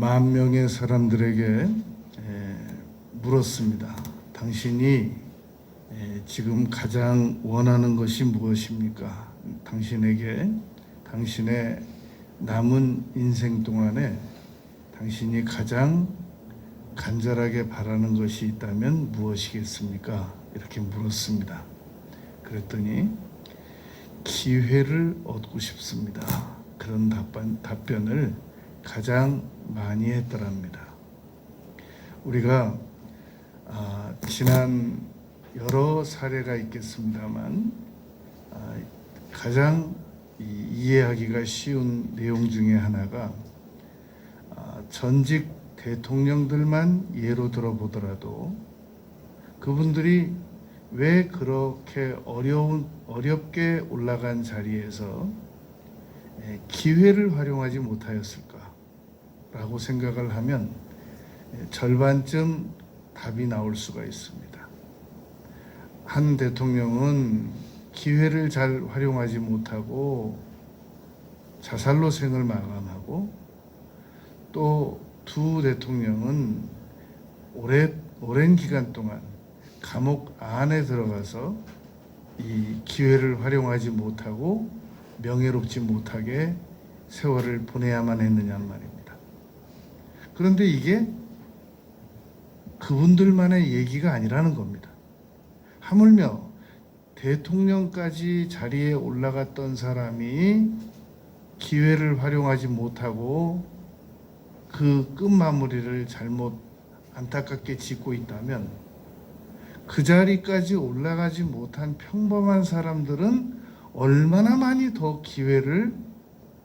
만 명의 사람들에게 물었습니다. 당신이 지금 가장 원하는 것이 무엇입니까? 당신에게 당신의 남은 인생 동안에 당신이 가장 간절하게 바라는 것이 있다면 무엇이겠습니까? 이렇게 물었습니다. 그랬더니 기회를 얻고 싶습니다. 그런 답변을 가장 많이 했더랍니다. 우리가 지난 여러 사례가 있겠습니다만 가장 이해하기가 쉬운 내용 중에 하나가 전직 대통령들만 예로 들어보더라도 그분들이 왜 그렇게 어렵게 올라간 자리에서 기회를 활용하지 못하였을까라고 생각을 하면 절반쯤 답이 나올 수가 있습니다. 한 대통령은 기회를 잘 활용하지 못하고 자살로 생을 마감하고 또 두 대통령은 오랜 기간 동안 감옥 안에 들어가서 이 기회를 활용하지 못하고 명예롭지 못하게 세월을 보내야만 했느냐는 말입니다. 그런데 이게 그분들만의 얘기가 아니라는 겁니다. 하물며 대통령까지 자리에 올라갔던 사람이 기회를 활용하지 못하고 그 끝마무리를 잘못 안타깝게 짓고 있다면 그 자리까지 올라가지 못한 평범한 사람들은 얼마나 많이 더 기회를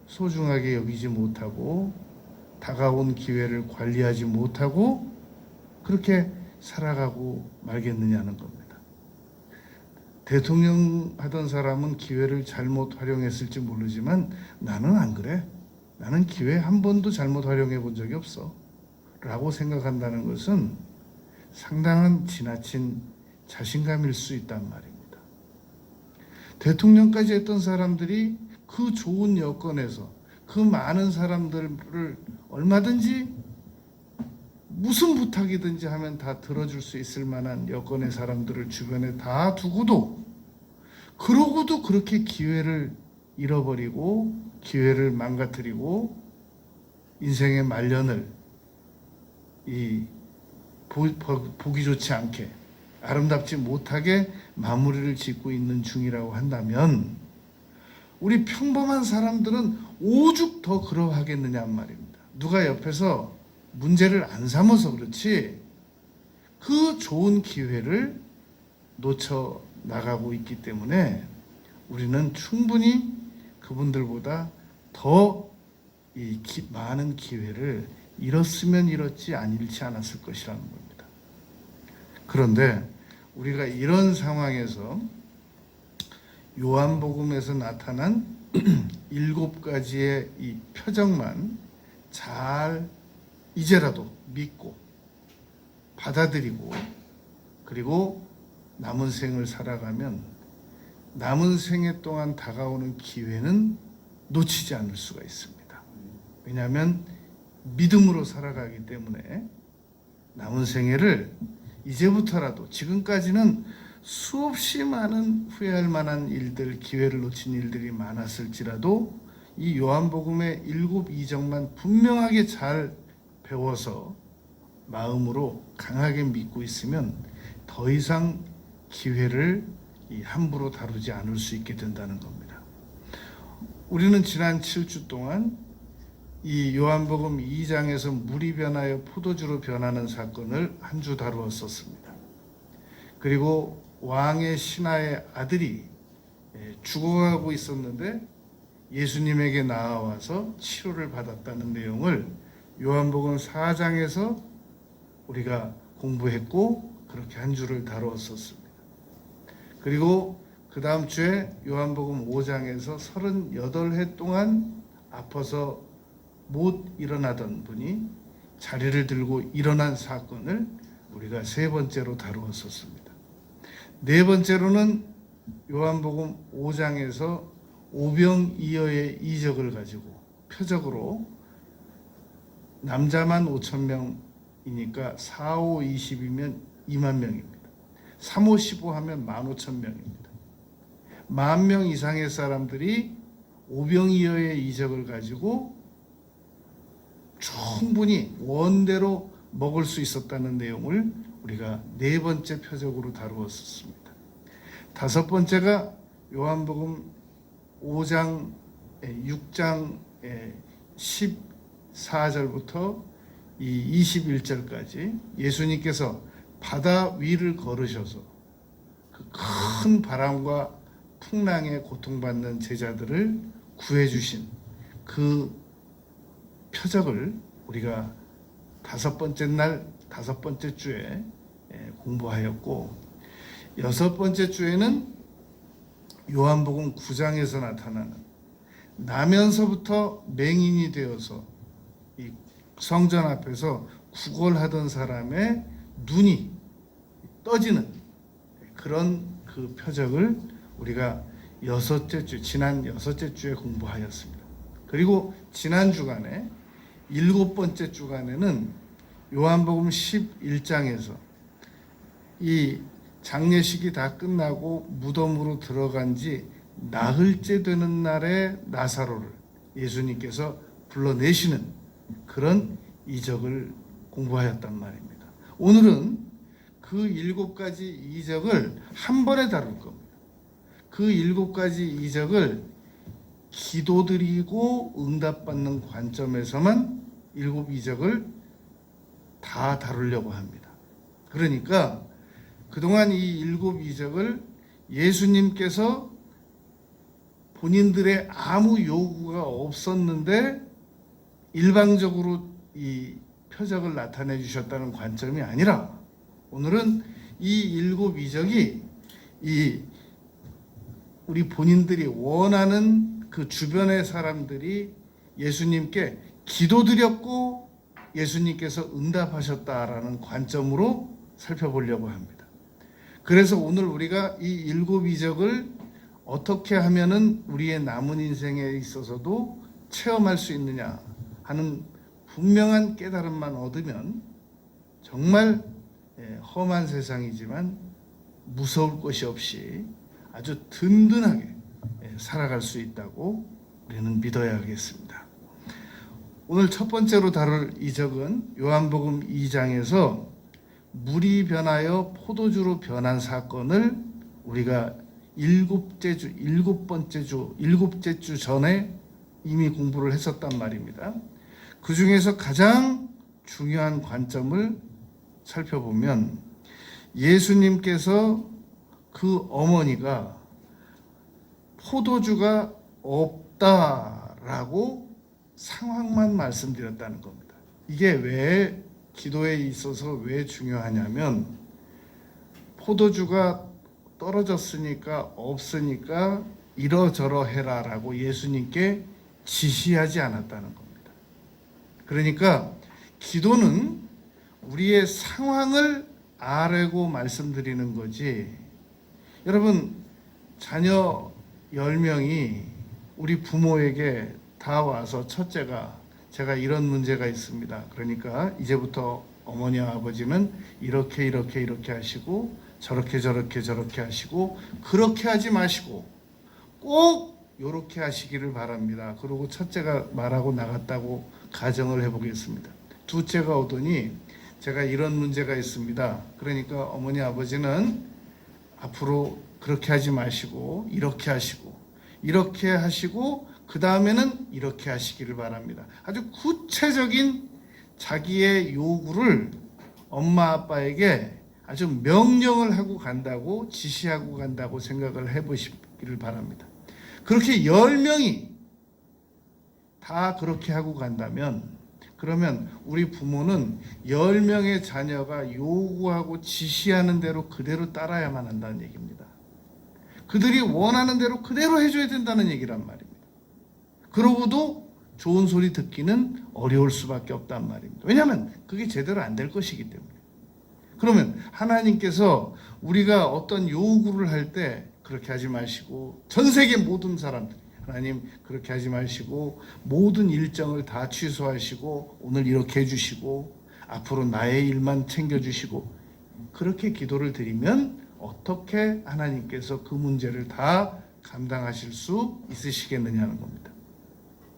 소중하게 여기지 못하고 다가온 기회를 관리하지 못하고 그렇게 살아가고 말겠느냐는 겁니다. 대통령 하던 사람은 기회를 잘못 활용했을지 모르지만 나는 안 그래. 나는 기회 한 번도 잘못 활용해 본 적이 없어. 라고 생각한다는 것은 상당한 지나친 자신감일 수 있단 말입니다. 대통령까지 했던 사람들이 그 좋은 여건에서 그 많은 사람들을 얼마든지 무슨 부탁이든지 하면 다 들어줄 수 있을 만한 여건의 사람들을 주변에 다 두고도 그러고도 그렇게 기회를 잃어버리고 기회를 망가뜨리고 인생의 말년을 보기 좋지 않게 아름답지 못하게 마무리를 짓고 있는 중이라고 한다면 우리 평범한 사람들은 오죽 더 그러하겠느냐 말입니다. 누가 옆에서 문제를 안 삼아서 그렇지 그 좋은 기회를 놓쳐 나가고 있기 때문에 우리는 충분히 그분들보다 더 많은 기회를 잃었으면 잃었지 안 잃지 않았을 것이라는 겁니다. 그런데 우리가 이런 상황에서 요한복음에서 나타난 7가지의 이 표적만 잘 이제라도 믿고 받아들이고 그리고 남은 생을 살아가면 남은 생애 동안 다가오는 기회는 놓치지 않을 수가 있습니다. 왜냐하면 믿음으로 살아가기 때문에 남은 생애를 이제부터라도 지금까지는 수없이 많은 후회할 만한 일들, 기회를 놓친 일들이 많았을지라도 이 요한복음의 7 이정만 분명하게 잘 배워서 마음으로 강하게 믿고 있으면 더 이상 기회를 함부로 다루지 않을 수 있게 된다는 겁니다. 우리는 지난 7주 동안 이 요한복음 2장에서 물이 변하여 포도주로 변하는 사건을 한 주 다루었었습니다. 그리고 왕의 신하의 아들이 죽어가고 있었는데 예수님에게 나아와서 치료를 받았다는 내용을 요한복음 4장에서 우리가 공부했고 그렇게 한 주를 다루었었습니다. 그리고 그 다음 주에 요한복음 5장에서 38해 동안 아파서 못 일어나던 분이 자리를 들고 일어난 사건을 우리가 3번째로 다루었었습니다. 4번째로는 요한복음 5장에서 오병이어의 이적을 가지고 표적으로 남자만 5천 명이니까 4, 5, 20이면 2만 명입니다. 3, 5, 15 하면 15,000명입니다. 10,000명 이상의 사람들이 오병이어의 이적을 가지고 충분히 원대로 먹을 수 있었다는 내용을 우리가 네 번째 표적으로 다루었습니다. 다섯 번째가 요한복음 5장 6장 14절부터 이 21절까지 예수님께서 바다 위를 걸으셔서 그 큰 바람과 풍랑에 고통받는 제자들을 구해주신 그 표적을 우리가 다섯 번째 날, 다섯 번째 주에 공부하였고, 여섯 번째 주에는 요한복음 9장에서 나타나는 나면서부터 맹인이 되어서 이 성전 앞에서 구걸하던 사람의 눈이 떠지는 그런 그 표적을 우리가 여섯째 주, 지난 여섯째 주에 공부하였습니다. 그리고 지난 주간에 일곱 번째 주간에는 요한복음 11장에서 이 장례식이 다 끝나고 무덤으로 들어간 지 나흘째 되는 날에 나사로를 예수님께서 불러내시는 그런 이적을 공부하였단 말입니다. 오늘은 그 일곱 가지 이적을 한 번에 다룰 겁니다. 그 일곱 가지 이적을 기도드리고 응답받는 관점에서만 일곱 이적을 다 다루려고 합니다. 그러니까 그동안 이 일곱 이적을 예수님께서 본인들의 아무 요구가 없었는데 일방적으로 이 표적을 나타내 주셨다는 관점이 아니라 오늘은 이 일곱 이적이 이 우리 본인들이 원하는 그 주변의 사람들이 예수님께 기도드렸고 예수님께서 응답하셨다라는 관점으로 살펴보려고 합니다. 그래서 오늘 우리가 이 일곱 이적을 어떻게 하면은 우리의 남은 인생에 있어서도 체험할 수 있느냐 하는 분명한 깨달음만 얻으면 정말 험한 세상이지만 무서울 것이 없이 아주 든든하게 살아갈 수 있다고 우리는 믿어야 하겠습니다. 오늘 첫 번째로 다룰 이적은 요한복음 2장에서 물이 변하여 포도주로 변한 사건을 우리가 일곱째 주 전에 이미 공부를 했었단 말입니다. 그 중에서 가장 중요한 관점을 살펴보면 예수님께서 그 어머니가 포도주가 없다라고 상황만 말씀드렸다는 겁니다. 이게 왜 기도에 있어서 왜 중요하냐면 포도주가 떨어졌으니까 없으니까 이러저러 해라라고 예수님께 지시하지 않았다는 겁니다. 그러니까 기도는 우리의 상황을 아뢰고 말씀드리는 거지. 여러분 자녀 10명이 우리 부모에게 다 와서 첫째가 제가 이런 문제가 있습니다. 그러니까 이제부터 어머니와 아버지는 이렇게 하시고 저렇게 하시고 그렇게 하지 마시고 꼭 이렇게 하시기를 바랍니다. 그리고 첫째가 말하고 나갔다고 가정을 해보겠습니다. 둘째가 오더니 제가 이런 문제가 있습니다. 그러니까 어머니 아버지는 앞으로 그렇게 하지 마시고 이렇게 하시고 그 다음에는 이렇게 하시기를 바랍니다. 아주 구체적인 자기의 요구를 엄마 아빠에게 아주 명령을 하고 간다고 지시하고 간다고 생각을 해보시기를 바랍니다. 그렇게 10명이 다 그렇게 하고 간다면 그러면 우리 부모는 10명의 자녀가 요구하고 지시하는 대로 그대로 따라야만 한다는 얘기입니다. 그들이 원하는 대로 그대로 해줘야 된다는 얘기란 말입니다. 그러고도 좋은 소리 듣기는 어려울 수밖에 없단 말입니다. 왜냐하면 그게 제대로 안 될 것이기 때문에. 그러면 하나님께서 우리가 어떤 요구를 할 때 그렇게 하지 마시고 전 세계 모든 사람들 하나님 그렇게 하지 마시고 모든 일정을 다 취소하시고 오늘 이렇게 해주시고 앞으로 나의 일만 챙겨주시고 그렇게 기도를 드리면 어떻게 하나님께서 그 문제를 다 감당하실 수 있으시겠느냐는 겁니다.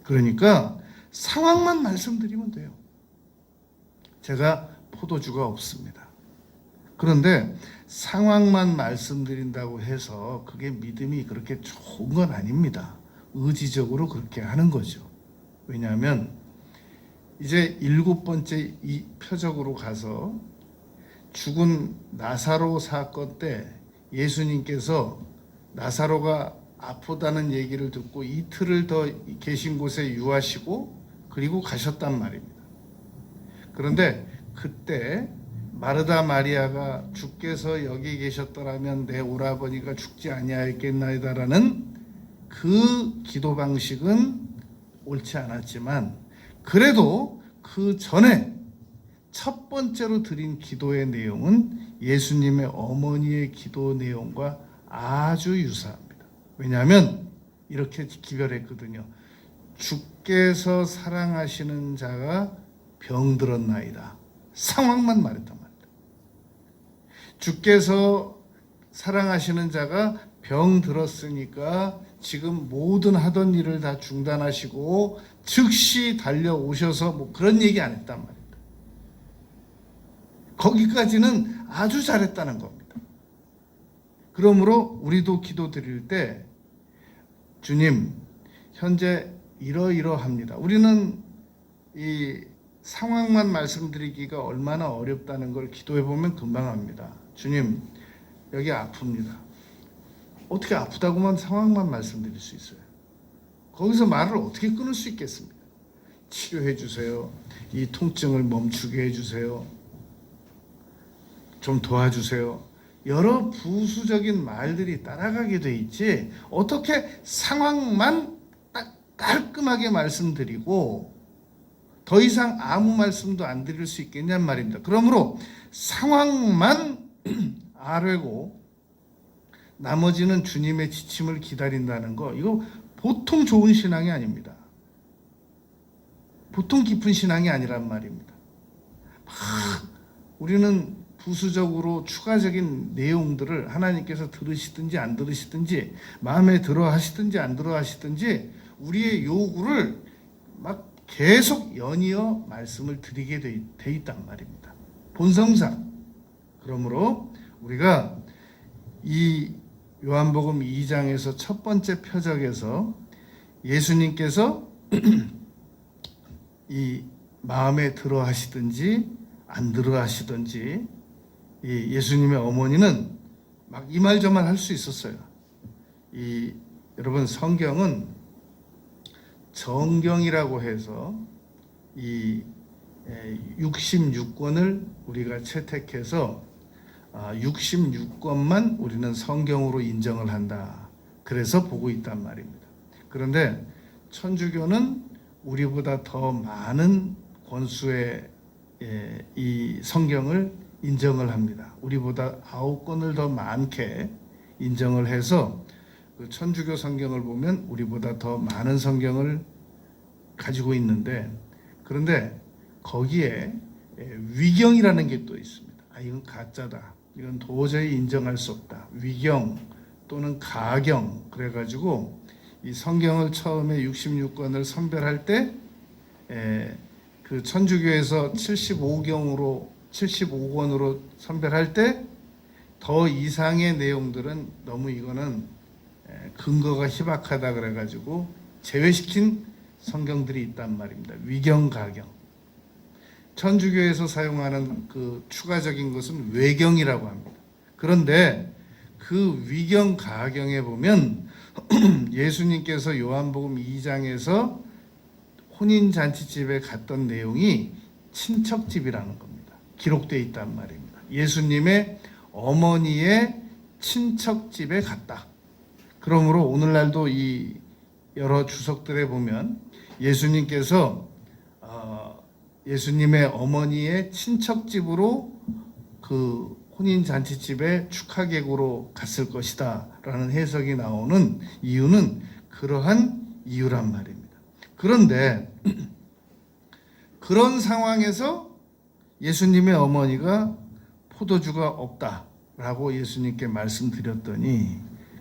그러니까 상황만 말씀드리면 돼요. 제가 포도주가 없습니다. 그런데 상황만 말씀드린다고 해서 그게 믿음이 그렇게 좋은 건 아닙니다. 의지적으로 그렇게 하는 거죠. 왜냐하면 이제 7번째 이 표적으로 가서 죽은 나사로 사건 때 예수님께서 나사로가 아프다는 얘기를 듣고 이틀을 더 계신 곳에 유하시고 그리고 가셨단 말입니다. 그런데 그때 마르다 마리아가 주께서 여기 계셨더라면 내 오라버니가 죽지 아니하였겠나이다라는 그 기도 방식은 옳지 않았지만 그래도 그 전에 첫 번째로 드린 기도의 내용은 예수님의 어머니의 기도 내용과 아주 유사합니다. 왜냐하면 이렇게 기별했거든요. 주께서 사랑하시는 자가 병들었나이다. 상황만 말했단 말이다. 주께서 사랑하시는 자가 병들었으니까 지금 모든 하던 일을 다 중단하시고 즉시 달려오셔서 뭐 그런 얘기 안 했단 말입니다. 거기까지는 아주 잘했다는 겁니다. 그러므로 우리도 기도 드릴 때 주님 현재 이러이러합니다. 우리는 이 상황만 말씀드리기가 얼마나 어렵다는 걸 기도해 보면 금방 압니다. 주님 여기 아픕니다. 어떻게 아프다고만 상황만 말씀드릴 수 있어요? 거기서 말을 어떻게 끊을 수 있겠습니까? 치료해 주세요. 이 통증을 멈추게 해주세요. 좀 도와주세요. 여러 부수적인 말들이 따라가게 돼 있지 어떻게 상황만 딱 깔끔하게 말씀드리고 더 이상 아무 말씀도 안 드릴 수 있겠냔 말입니다. 그러므로 상황만 아뢰고 나머지는 주님의 지침을 기다린다는 거 이거 보통 좋은 신앙이 아닙니다. 보통 깊은 신앙이 아니란 말입니다. 우리는 부수적으로 추가적인 내용들을 하나님께서 들으시든지 안 들으시든지 마음에 들어 하시든지 안 들어 하시든지 우리의 요구를 막 계속 연이어 말씀을 드리게 돼 있단 말입니다. 본성상. 그러므로 우리가 이 요한복음 2장에서 첫 번째 표적에서 예수님께서 이 마음에 들어 하시든지 안 들어 하시든지 이 예수님의 어머니는 막 이 말 저 말 할 수 있었어요. 여러분 성경은 정경이라고 해서 이 66권을 우리가 채택해서 66권만 우리는 성경으로 인정을 한다. 그래서 보고 있단 말입니다. 그런데 천주교는 우리보다 더 많은 권수의 이 성경을 인정을 합니다. 우리보다 9권을 더 많게 인정을 해서 그 천주교 성경을 보면 우리보다 더 많은 성경을 가지고 있는데 그런데 거기에 위경이라는 게 또 있습니다. 이건 가짜다. 이건 도저히 인정할 수 없다. 위경 또는 가경 그래가지고 이 성경을 처음에 66권을 선별할 때 그 천주교에서 75권으로 선별할 때 더 이상의 내용들은 너무 이거는 근거가 희박하다 그래가지고 제외시킨 성경들이 있단 말입니다. 위경, 가경. 천주교에서 사용하는 그 추가적인 것은 외경이라고 합니다. 그런데 그 위경, 가경에 보면 예수님께서 요한복음 2장에서 혼인잔치집에 갔던 내용이 친척집이라는 겁니다. 기록되어 있단 말입니다. 예수님의 어머니의 친척집에 갔다. 그러므로 오늘날도 이 여러 주석들에 보면 예수님께서 예수님의 어머니의 친척집으로 그 혼인잔치집에 축하객으로 갔을 것이다 라는 해석이 나오는 이유는 그러한 이유란 말입니다. 그런데 그런 상황에서 예수님의 어머니가 포도주가 없다라고 예수님께 말씀드렸더니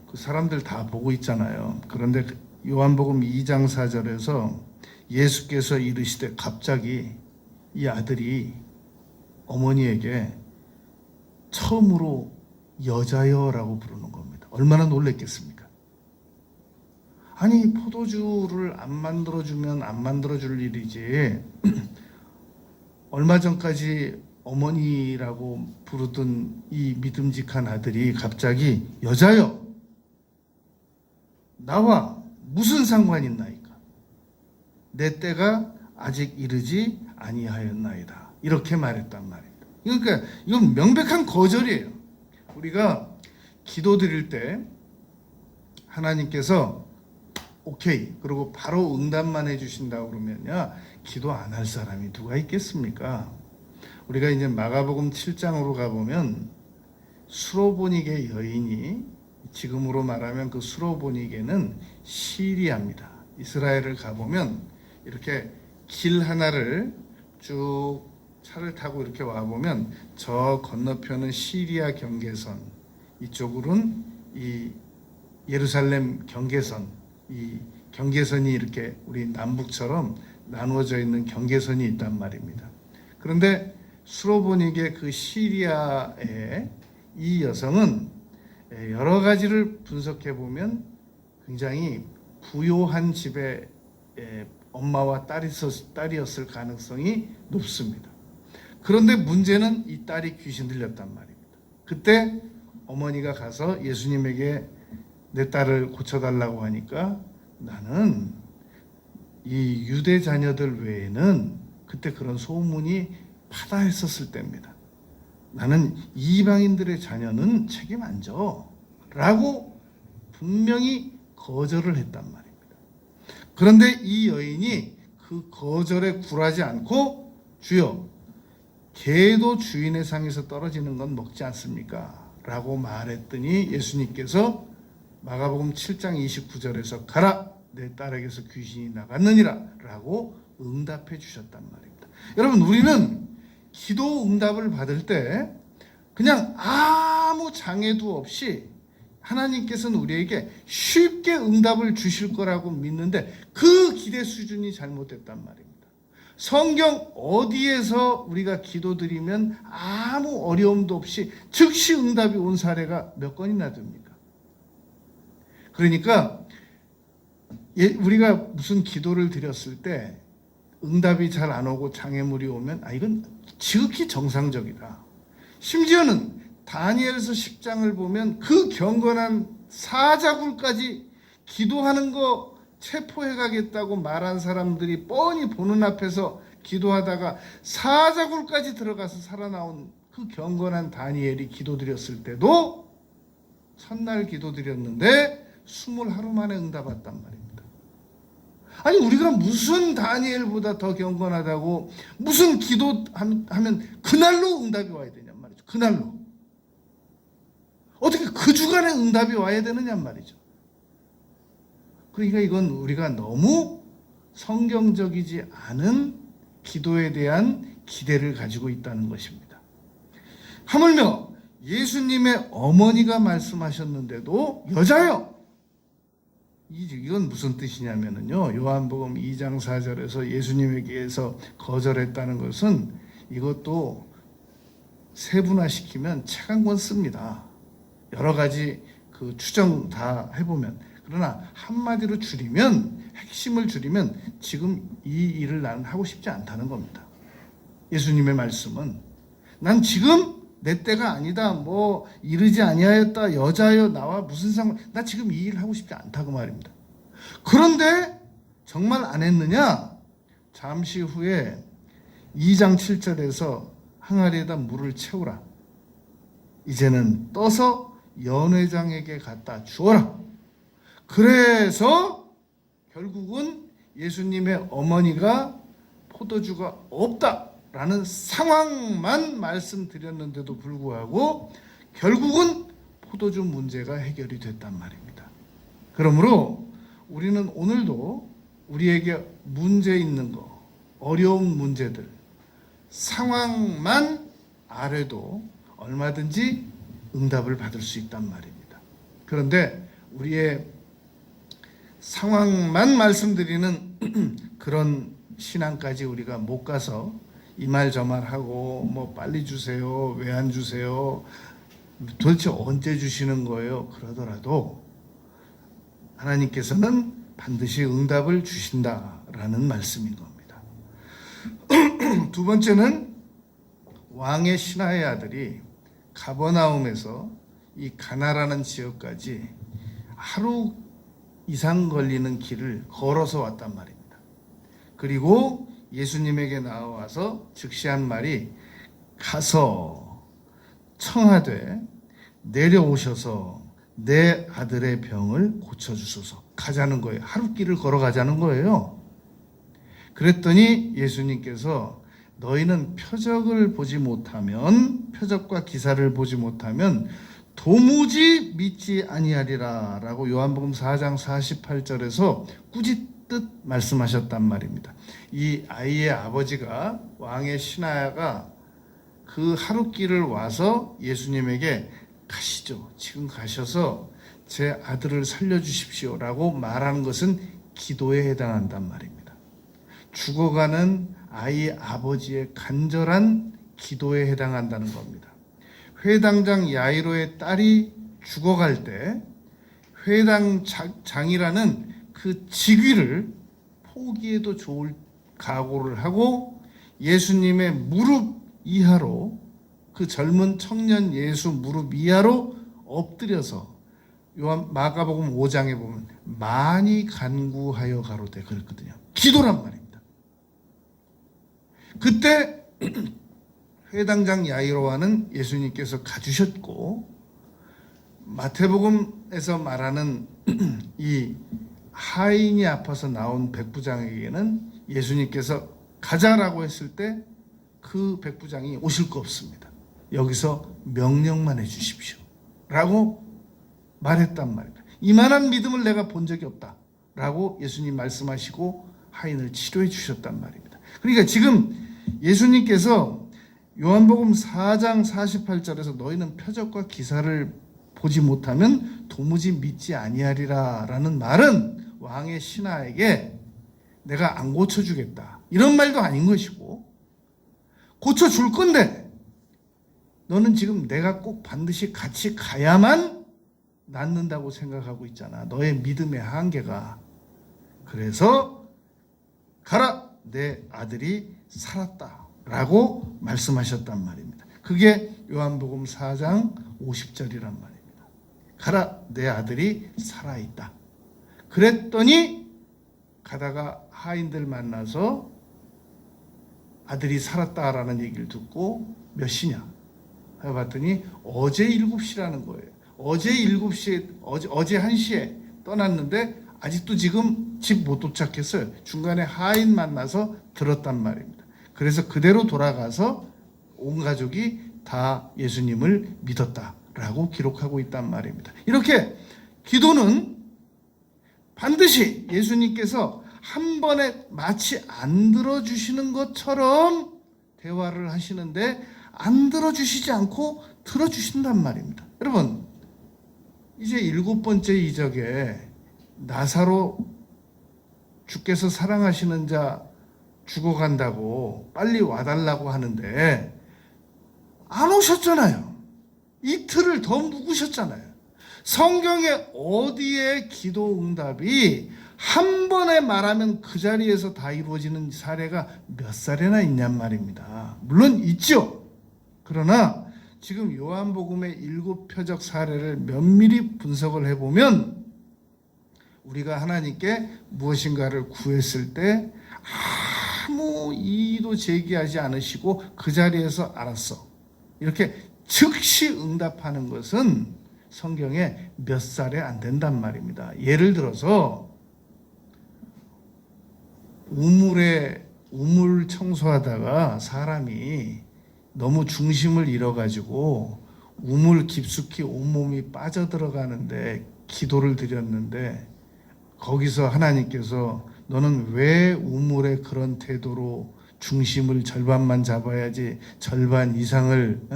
그 사람들 다 보고 있잖아요. 그런데 요한복음 2장 4절에서 예수께서 이르시되 갑자기 이 아들이 어머니에게 처음으로 여자여라고 부르는 겁니다. 얼마나 놀랬겠습니까? 아니 포도주를 안 만들어주면 안 만들어줄 일이지 얼마 전까지 어머니라고 부르던 이 믿음직한 아들이 갑자기 여자여 나와 무슨 상관이 있나이까 내 때가 아직 이르지 아니하였나이다 이렇게 말했단 말입니다. 그러니까 이건 명백한 거절이에요. 우리가 기도 드릴 때 하나님께서 오케이 그리고 바로 응답만 해주신다고 그러면요 기도 안 할 사람이 누가 있겠습니까? 우리가 이제 마가복음 7장으로 가보면 수로보니게 여인이 지금으로 말하면 그 수로보니게는 시리아입니다. 이스라엘을 가보면 이렇게 길 하나를 쭉 차를 타고 이렇게 와보면 저 건너편은 시리아 경계선, 이쪽으로는 이 예루살렘 경계선, 이 경계선이 이렇게 우리 남북처럼 나누어져 있는 경계선이 있단 말입니다. 그런데 수로보니게 그 시리아의 이 여성은 여러 가지를 분석해 보면 굉장히 부요한 집의 엄마와 딸이었을 가능성이 높습니다. 그런데 문제는 이 딸이 귀신 들렸단 말입니다. 그때 어머니가 가서 예수님에게 내 딸을 고쳐달라고 하니까 나는 이 유대 자녀들 외에는 그때 그런 소문이 파다했었을 때입니다. 나는 이방인들의 자녀는 책임 안 져 라고 분명히 거절을 했단 말입니다. 그런데 이 여인이 그 거절에 굴하지 않고 주여 개도 주인의 상에서 떨어지는 건 먹지 않습니까? 라고 말했더니 예수님께서 마가복음 7장 29절에서 가라 내 딸에게서 귀신이 나갔느니라 라고 응답해 주셨단 말입니다. 여러분 우리는 기도 응답을 받을 때 그냥 아무 장애도 없이 하나님께서는 우리에게 쉽게 응답을 주실 거라고 믿는데 그 기대 수준이 잘못됐단 말입니다. 성경 어디에서 우리가 기도드리면 아무 어려움도 없이 즉시 응답이 온 사례가 몇 건이나 됩니까? 그러니까 우리가 무슨 기도를 드렸을 때 응답이 잘 안 오고 장애물이 오면 이건 지극히 정상적이다. 심지어는 다니엘서 10장을 보면 그 경건한 사자굴까지 기도하는 거 체포해 가겠다고 말한 사람들이 뻔히 보는 앞에서 기도하다가 사자굴까지 들어가서 살아나온 그 경건한 다니엘이 기도드렸을 때도 첫날 기도드렸는데 20하루 만에 응답 왔단 말입니다. 아니 우리가 무슨 다니엘보다 더 경건하다고 무슨 기도하면 그날로 응답이 와야 되냔 말이죠. 그날로. 어떻게 그 주간에 응답이 와야 되느냔 말이죠. 그러니까 이건 우리가 너무 성경적이지 않은 기도에 대한 기대를 가지고 있다는 것입니다. 하물며 예수님의 어머니가 말씀하셨는데도 여자여 이건 무슨 뜻이냐면요 요한복음 2장 4절에서 예수님에게서 거절했다는 것은 이것도 세분화시키면 책 한 권 씁니다. 여러 가지 그 추정 다 해보면 그러나 한마디로 줄이면 핵심을 줄이면 지금 이 일을 나는 하고 싶지 않다는 겁니다. 예수님의 말씀은 난 지금 내 때가 아니다 뭐 이르지 아니하였다 여자여 나와 무슨 상관 나 지금 이 일 하고 싶지 않다고 말입니다. 그런데 정말 안 했느냐? 잠시 후에 2장 7절에서 항아리에다 물을 채우라. 이제는 떠서 연회장에게 갖다 주어라. 그래서 결국은 예수님의 어머니가 포도주가 없다라는 상황만 말씀드렸는데도 불구하고 결국은 포도주 문제가 해결이 됐단 말입니다. 그러므로 우리는 오늘도 우리에게 문제 있는 거, 어려운 문제들, 상황만 아래도 얼마든지 응답을 받을 수 있단 말입니다. 그런데 우리의 상황만 말씀드리는 그런 신앙까지 우리가 못 가서 이 말 저 말 하고 뭐 빨리 주세요, 왜 안 주세요, 도대체 언제 주시는 거예요 그러더라도 하나님께서는 반드시 응답을 주신다라는 말씀인 겁니다. 두 번째는 왕의 신하의 아들이 가버나움에서 이 가나라는 지역까지 하루 이상 걸리는 길을 걸어서 왔단 말입니다. 그리고 예수님에게 나와서 즉시한 말이 가서 청하되 내려오셔서 내 아들의 병을 고쳐주소서. 가자는 거예요. 하루 길을 걸어가자는 거예요. 그랬더니 예수님께서 너희는 표적을 보지 못하면, 표적과 기사를 보지 못하면 도무지 믿지 아니하리라 라고 요한복음 4장 48절에서 꾸짖듯 말씀하셨단 말입니다. 이 아이의 아버지가, 왕의 신하가 그 하루길을 와서 예수님에게 가시죠, 지금 가셔서 제 아들을 살려주십시오 라고 말하는 것은 기도에 해당한단 말입니다. 죽어가는 아이 아버지의 간절한 기도에 해당한다는 겁니다. 회당장 야이로의 딸이 죽어갈 때 회당장이라는 그 직위를 포기해도 좋을 각오를 하고 예수님의 무릎 이하로, 그 젊은 청년 예수 무릎 이하로 엎드려서 마가복음 5장에 보면 많이 간구하여 가로되 그랬거든요. 기도란 말입니다. 그때 회당장 야이로와는 예수님께서 가주셨고, 마태복음에서 말하는 이 하인이 아파서 나온 백부장에게는 예수님께서 가자라고 했을 때 그 백부장이 오실 거 없습니다. 여기서 명령만 해주십시오 라고 말했단 말입니다. 이만한 믿음을 내가 본 적이 없다 라고 예수님 말씀하시고 하인을 치료해 주셨단 말입니다. 그러니까 지금 예수님께서 요한복음 4장 48절에서 너희는 표적과 기사를 보지 못하면 도무지 믿지 아니하리라 라는 말은 왕의 신하에게 내가 안 고쳐주겠다 이런 말도 아닌 것이고, 고쳐줄 건데 너는 지금 내가 꼭 반드시 같이 가야만 낫는다고 생각하고 있잖아. 너의 믿음의 한계가. 그래서 가라, 내 아들이 살았다 라고 말씀하셨단 말입니다. 그게 요한복음 4장 50절이란 말입니다. 가라, 내 아들이 살아있다. 그랬더니 가다가 하인들 만나서 아들이 살았다라는 얘기를 듣고 몇 시냐 해봤더니 어제 7시라는 거예요. 어제 7시에, 어제 1시에 떠났는데 아직도 지금 집 못 도착했어요. 중간에 하인 만나서 들었단 말입니다. 그래서 그대로 돌아가서 온 가족이 다 예수님을 믿었다라고 기록하고 있단 말입니다. 이렇게 기도는 반드시 예수님께서 한 번에 마치 안 들어주시는 것처럼 대화를 하시는데 안 들어주시지 않고 들어주신단 말입니다. 여러분, 이제 7번째 이적에 나사로 주께서 사랑하시는 자 죽어간다고 빨리 와달라고 하는데 안 오셨잖아요. 이틀을 더 묵으셨잖아요. 성경에 어디에 기도 응답이 한 번에 말하면 그 자리에서 다 이루어지는 사례가 몇 사례나 있냔 말입니다. 물론 있죠. 그러나 지금 요한복음의 7표적 사례를 면밀히 분석을 해보면 우리가 하나님께 무엇인가를 구했을 때 아무 이의도 제기하지 않으시고 그 자리에서 알았어, 이렇게 즉시 응답하는 것은 성경에 몇 사례 안 된단 말입니다. 예를 들어서 우물 청소하다가 사람이 너무 중심을 잃어가지고 우물 깊숙이 온몸이 빠져들어가는데 기도를 드렸는데 거기서 하나님께서 너는 왜 우물의 그런 태도로 중심을 절반만 잡아야지 절반 이상을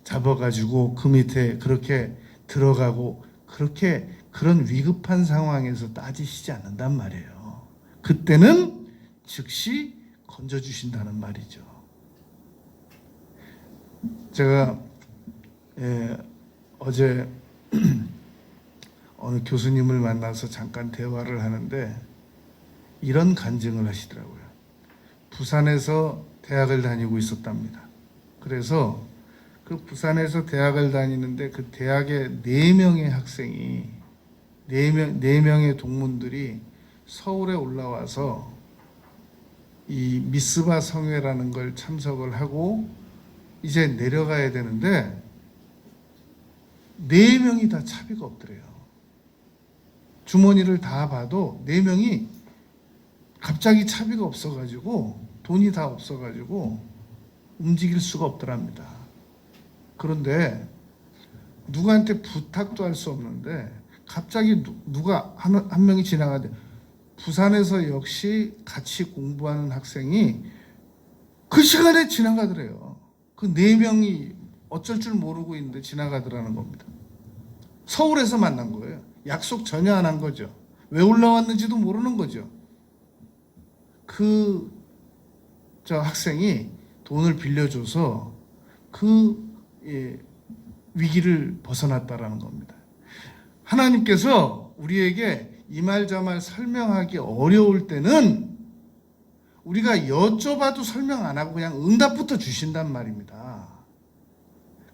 잡아가지고 그 밑에 그렇게 들어가고 그렇게 그런 위급한 상황에서 따지시지 않는단 말이에요. 그때는 즉시 건져주신다는 말이죠. 제가 어제 어느 교수님을 만나서 잠깐 대화를 하는데 이런 간증을 하시더라고요. 부산에서 대학을 다니고 있었답니다. 그래서 그 부산에서 대학을 다니는데 그 대학의 4명의 학생이 4명의 동문들이 서울에 올라와서 이 미스바 성회라는 걸 참석을 하고 이제 내려가야 되는데 4명이 다 차비가 없더래요. 주머니를 다 봐도 4명이 갑자기 차비가 없어가지고 돈이 다 없어가지고 움직일 수가 없더랍니다. 그런데 누구한테 부탁도 할 수 없는데 갑자기 누가 한 명이 지나가는데 부산에서 역시 같이 공부하는 학생이 그 시간에 지나가더래요. 그 4명이 어쩔 줄 모르고 있는데 지나가더라는 겁니다. 서울에서 만난 거예요. 약속 전혀 안 한 거죠. 왜 올라왔는지도 모르는 거죠. 저 학생이 돈을 빌려줘서 위기를 벗어났다라는 겁니다. 하나님께서 우리에게 이 말 저 말 설명하기 어려울 때는 우리가 여쭤봐도 설명 안 하고 그냥 응답부터 주신단 말입니다.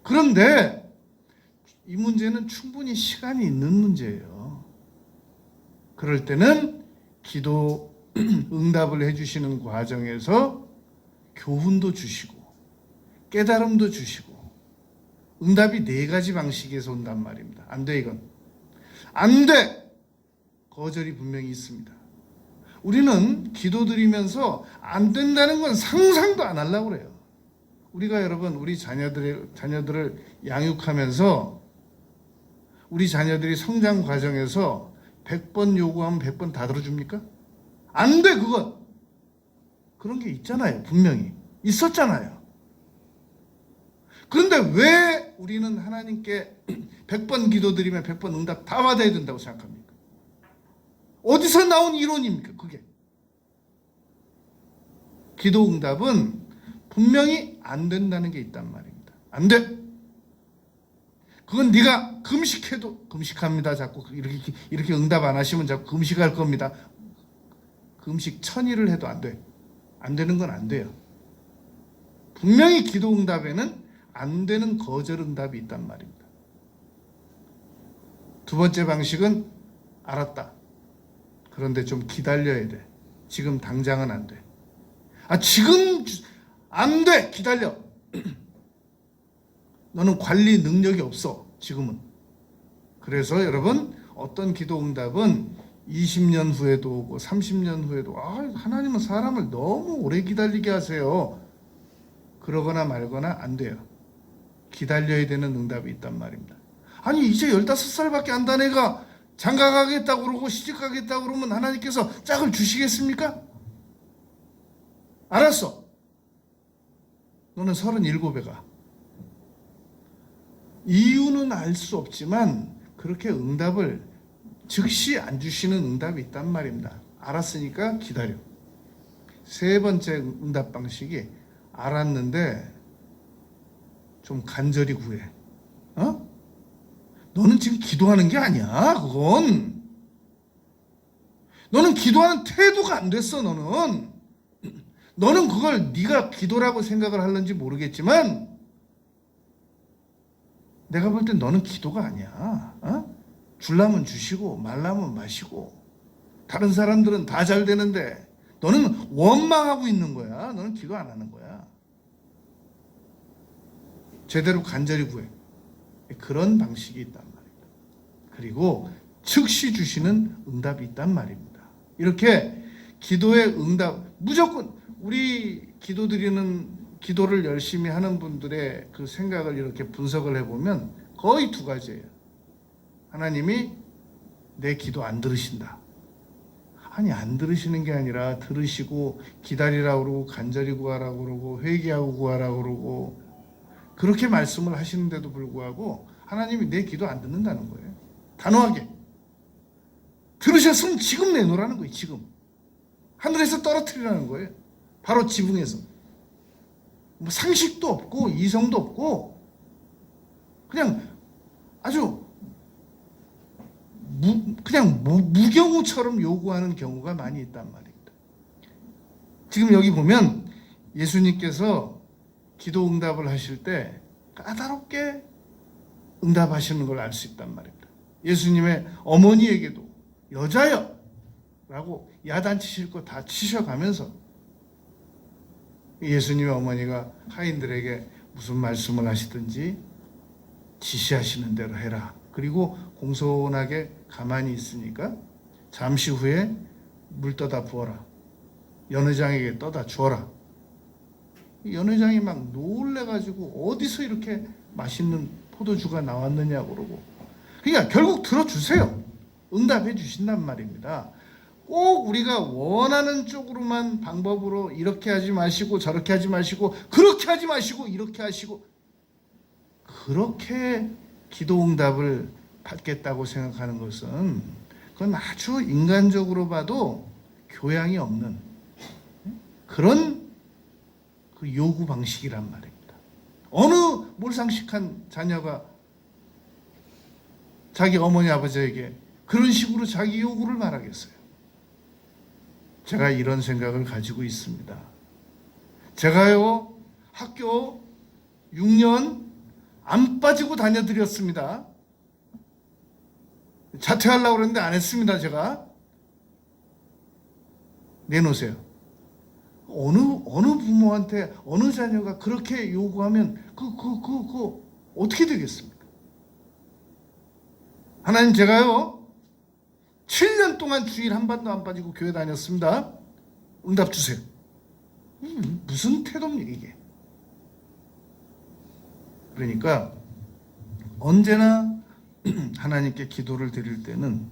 그런데 이 문제는 충분히 시간이 있는 문제예요. 그럴 때는 기도 응답을 해주시는 과정에서 교훈도 주시고 깨달음도 주시고 응답이 4가지 방식에서 온단 말입니다. 안 돼, 이건 안 돼. 거절이 분명히 있습니다. 우리는 기도드리면서 안 된다는 건 상상도 안 하려고 그래요. 우리가 여러분 우리 자녀들을 양육하면서 우리 자녀들이 성장 과정에서 100번 요구하면 100번 다 들어줍니까? 안 돼, 그건. 그런 게 있잖아요. 분명히 있었잖아요. 그런데 왜 우리는 하나님께 100번 기도드리면 100번 응답 다 받아야 된다고 생각합니까? 어디서 나온 이론입니까? 그게. 기도 응답은 분명히 안 된다는 게 있단 말입니다. 안 돼. 그건 네가 금식해도 금식합니다. 자꾸 이렇게 응답 안 하시면 자꾸 금식할 겁니다. 금식 1000일을 해도 안 돼. 안 되는 건 안 돼요. 분명히 기도 응답에는 안 되는 거절 응답이 있단 말입니다. 2번째 방식은 알았다. 그런데 좀 기다려야 돼. 지금 당장은 안 돼. 지금 안 돼. 기다려. 너는 관리 능력이 없어. 지금은. 그래서 여러분 어떤 기도 응답은 20년 후에도 오고 30년 후에도 하나님은 사람을 너무 오래 기다리게 하세요. 그러거나 말거나 안 돼요. 기다려야 되는 응답이 있단 말입니다. 이제 15살밖에 안 된 애가 장가 가겠다고 그러고 시집 가겠다고 그러면 하나님께서 짝을 주시겠습니까? 알았어. 너는 37에 가. 이유는 알 수 없지만 그렇게 응답을 즉시 안 주시는 응답이 있단 말입니다. 알았으니까 기다려. 3번째 응답 방식이 알았는데 좀 간절히 구해. 너는 지금 기도하는 게 아니야. 그건. 너는 기도하는 태도가 안 됐어. 너는 그걸 네가 기도라고 생각을 하는지 모르겠지만 내가 볼 땐 너는 기도가 아니야. 줄라면 주시고 말라면 마시고 다른 사람들은 다 잘 되는데 너는 원망하고 있는 거야. 너는 기도 안 하는 거야. 제대로 간절히 구해. 그런 방식이 있단 말입니다. 그리고 즉시 주시는 응답이 있단 말입니다. 이렇게 기도의 응답, 무조건 우리 기도를 열심히 하는 분들의 그 생각을 이렇게 분석을 해보면 거의 2가지예요. 하나님이 내 기도 안 들으신다. 아니 안 들으시는 게 아니라 들으시고 기다리라고 그러고 간절히 구하라고 그러고 회개하고 구하라고 그러고 그렇게 말씀을 하시는데도 불구하고 하나님이 내 기도 안 듣는다는 거예요. 단호하게. 들으셨으면 지금 내놓으라는 거예요. 지금. 하늘에서 떨어뜨리라는 거예요. 바로 지붕에서. 뭐 상식도 없고 이성도 없고 그냥 아주 그냥 무경우처럼 요구하는 경우가 많이 있단 말입니다. 지금 여기 보면 예수님께서 기도 응답을 하실 때 까다롭게 응답하시는 걸 알 수 있단 말입니다. 예수님의 어머니에게도 여자여 라고 야단치실 거 다 치셔가면서 예수님의 어머니가 하인들에게 무슨 말씀을 하시든지 지시하시는 대로 해라. 그리고 공손하게 가만히 있으니까 잠시 후에 물 떠다 부어라. 연회장에게 떠다 주어라. 연회장이 막 놀래가지고 어디서 이렇게 맛있는 포도주가 나왔느냐고 그러고. 그러니까 결국 들어주세요. 응답해 주신단 말입니다. 꼭 우리가 원하는 쪽으로만 방법으로 이렇게 하지 마시고 저렇게 하지 마시고 그렇게 하지 마시고 이렇게 하시고 그렇게 기도 응답을 받겠다고 생각하는 것은 그건 아주 인간적으로 봐도 교양이 없는 그런 그 요구 방식이란 말입니다. 어느 몰상식한 자녀가 자기 어머니 아버지에게 그런 식으로 자기 요구를 말하겠어요. 제가 이런 생각을 가지고 있습니다. 제가요 학교 6년 안 빠지고 다녀드렸습니다. 자퇴하려고 그랬는데 안 했습니다. 제가. 내놓으세요. 어느 부모한테 어느 자녀가 그렇게 요구하면 어떻게 되겠습니까? 하나님 제가요 7년 동안 주일 한 번도 안 빠지고 교회 다녔습니다. 응답 주세요. 무슨 태도입니까 이게? 그러니까 언제나 하나님께 기도를 드릴 때는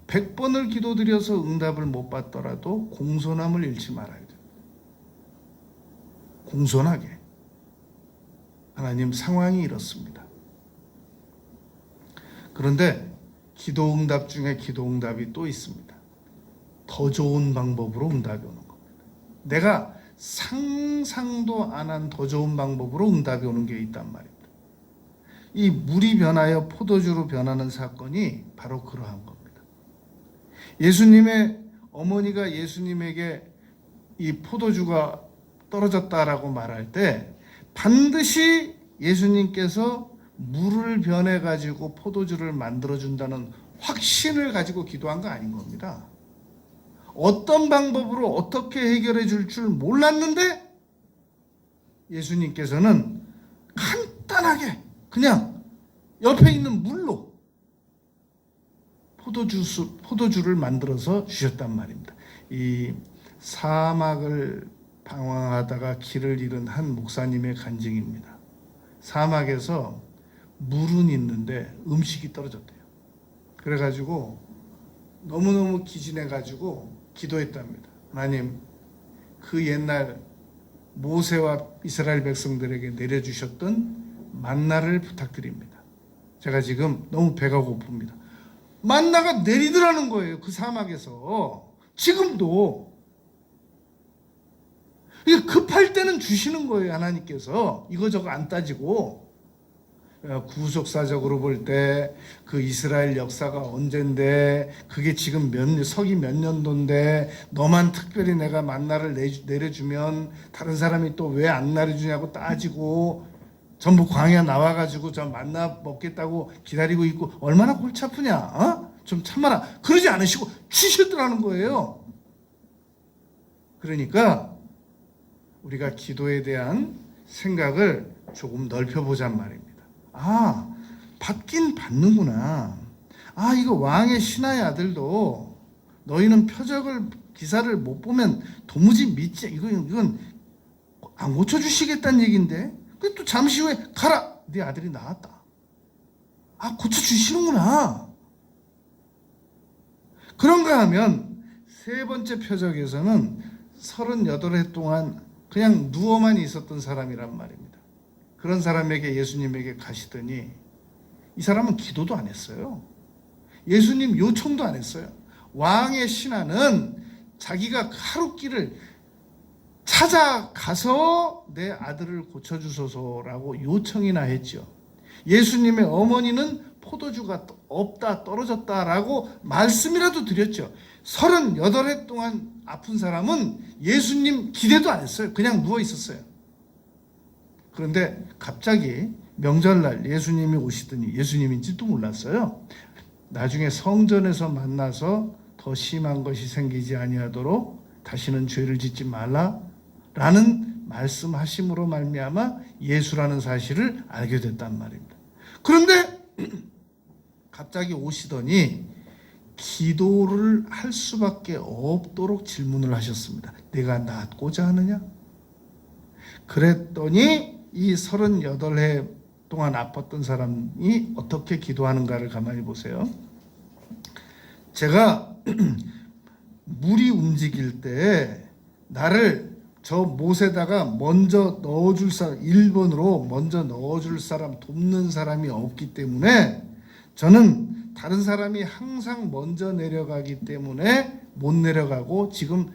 100번을 기도드려서 응답을 못 받더라도 공손함을 잃지 말아야 돼요. 공손하게. 하나님 상황이 이렇습니다. 그런데 기도 응답 중에 기도 응답이 또 있습니다. 더 좋은 방법으로 응답이 오는 겁니다. 내가 상상도 안 한 더 좋은 방법으로 응답이 오는 게 있단 말입니다. 이 물이 변하여 포도주로 변하는 사건이 바로 그러한 겁니다. 예수님의 어머니가 예수님에게 이 포도주가 떨어졌다라고 말할 때 반드시 예수님께서 물을 변해 가지고 포도주를 만들어 준다는 확신을 가지고 기도한 거 아닌 겁니다. 어떤 방법으로 어떻게 해결해 줄 줄 몰랐는데 예수님께서는 간단하게 그냥 옆에 있는 물로 포도주를 만들어서 주셨단 말입니다. 이 사막을 방황하다가 길을 잃은 한 목사님의 간증입니다. 사막에서 물은 있는데 음식이 떨어졌대요. 그래가지고 너무너무 기진해가지고 기도했답니다. 하나님, 그 옛날 모세와 이스라엘 백성들에게 내려주셨던 만나를 부탁드립니다. 제가 지금 너무 배가 고픕니다. 만나가 내리더라는 거예요. 그 사막에서. 지금도. 급할 때는 주시는 거예요. 하나님께서. 이거저거 안 따지고. 구속사적으로 볼 때 그 이스라엘 역사가 언젠데 그게 지금 서기 몇 년도인데 너만 특별히 내가 만나를 내려주면 다른 사람이 또 왜 안 내려주냐고 따지고 전부 광야 나와가지고 저 만나 먹겠다고 기다리고 있고 얼마나 골치 아프냐. 어? 좀 참아라. 그러지 않으시고 주셨더라는 거예요. 그러니까 우리가 기도에 대한 생각을 조금 넓혀보잔 말입니다. 아, 받긴 받는구나. 아, 이거 왕의 신하의 아들도 너희는 표적을 기사를 못 보면 도무지 믿지. 이건 안 고쳐주시겠다는 얘기인데. 또 잠시 후에 가라. 네 아들이 나왔다. 고쳐주시는구나. 그런가 하면 세 번째 표적에서는 38해 동안 그냥 누워만 있었던 사람이란 말입니다. 그런 사람에게 예수님에게 가시더니 이 사람은 기도도 안 했어요. 예수님 요청도 안 했어요. 왕의 신하는 자기가 하루길을 찾아가서 내 아들을 고쳐주소서라고 요청이나 했죠. 예수님의 어머니는 포도주가 없다 떨어졌다라고 말씀이라도 드렸죠. 38해 동안 아픈 사람은 예수님 기대도 안 했어요. 그냥 누워 있었어요. 그런데 갑자기 명절날 예수님이 오시더니 예수님인지도 몰랐어요. 나중에 성전에서 만나서 더 심한 것이 생기지 아니하도록 다시는 죄를 짓지 말라라는 말씀하심으로 말미암아 예수라는 사실을 알게 됐단 말입니다. 그런데 갑자기 오시더니 기도를 할 수밖에 없도록 질문을 하셨습니다. 내가 낫고자 하느냐? 그랬더니 이 38해 동안 아팠던 사람이 어떻게 기도하는가를 가만히 보세요. 제가 물이 움직일 때 나를 저 못에다가 먼저 넣어줄 사람, 1번으로 먼저 넣어줄 사람, 돕는 사람이 없기 때문에 저는 다른 사람이 항상 먼저 내려가기 때문에 못 내려가고 지금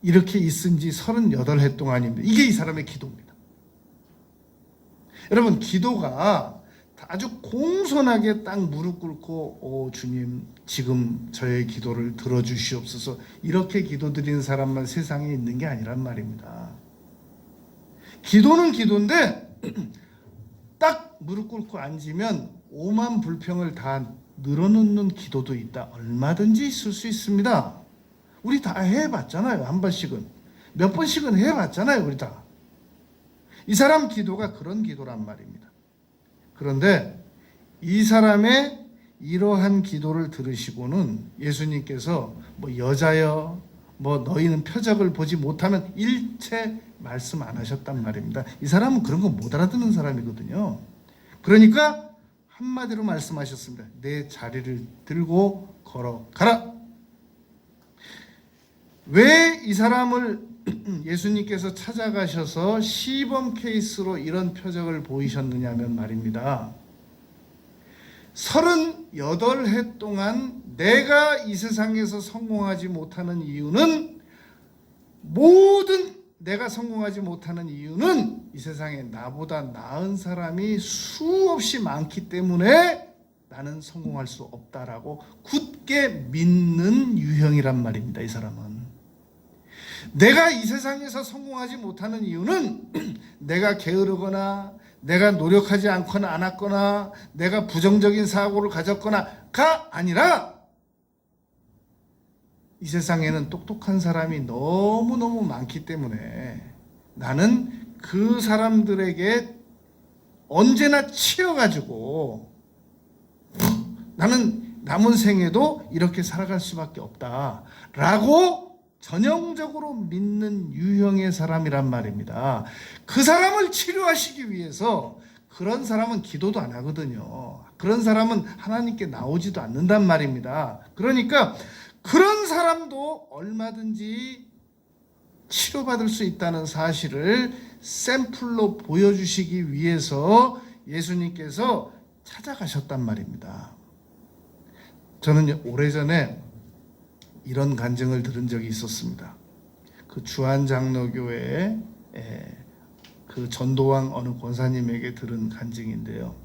이렇게 있은 지 38해 동안입니다. 이게 이 사람의 기도입니다. 여러분, 기도가 아주 공손하게 딱 무릎 꿇고 주님 지금 저의 기도를 들어주시옵소서 이렇게 기도드리는 사람만 세상에 있는 게 아니란 말입니다. 기도는 기도인데 딱 무릎 꿇고 앉으면 오만 불평을 다 늘어놓는 기도도 있다. 얼마든지 있을 수 있습니다. 우리 다 해봤잖아요. 한 번씩은. 몇 번씩은 해봤잖아요. 우리 다. 이 사람 기도가 그런 기도란 말입니다. 그런데 이 사람의 이러한 기도를 들으시고는 예수님께서 뭐 여자여 뭐 너희는 표적을 보지 못하면 일체 말씀 안 하셨단 말입니다. 이 사람은 그런 거 못 알아듣는 사람이거든요. 그러니까 한마디로 말씀하셨습니다. 내 자리를 들고 걸어가라. 왜 이 사람을 예수님께서 찾아가셔서 시범 케이스로 이런 표적을 보이셨느냐면 말입니다. 38해 동안 내가 이 세상에서 성공하지 못하는 이유는 내가 성공하지 못하는 이유는 이 세상에 나보다 나은 사람이 수없이 많기 때문에 나는 성공할 수 없다라고 굳게 믿는 유형이란 말입니다. 이 사람은. 내가 이 세상에서 성공하지 못하는 이유는 내가 게으르거나 내가 노력하지 않거나 안 했거나 내가 부정적인 사고를 가졌거나가 아니라 이 세상에는 똑똑한 사람이 너무너무 많기 때문에 나는 그 사람들에게 언제나 치여가지고 나는 남은 생에도 이렇게 살아갈 수밖에 없다라고 전형적으로 믿는 유형의 사람이란 말입니다. 그 사람을 치료하시기 위해서 그런 사람은 기도도 안 하거든요. 그런 사람은 하나님께 나오지도 않는단 말입니다. 그러니까 그런 사람도 얼마든지 치료받을 수 있다는 사실을 샘플로 보여주시기 위해서 예수님께서 찾아가셨단 말입니다. 저는 오래전에 이런 간증을 들은 적이 있었습니다. 그 주한장로교회의 그 전도왕 어느 권사님에게 들은 간증인데요.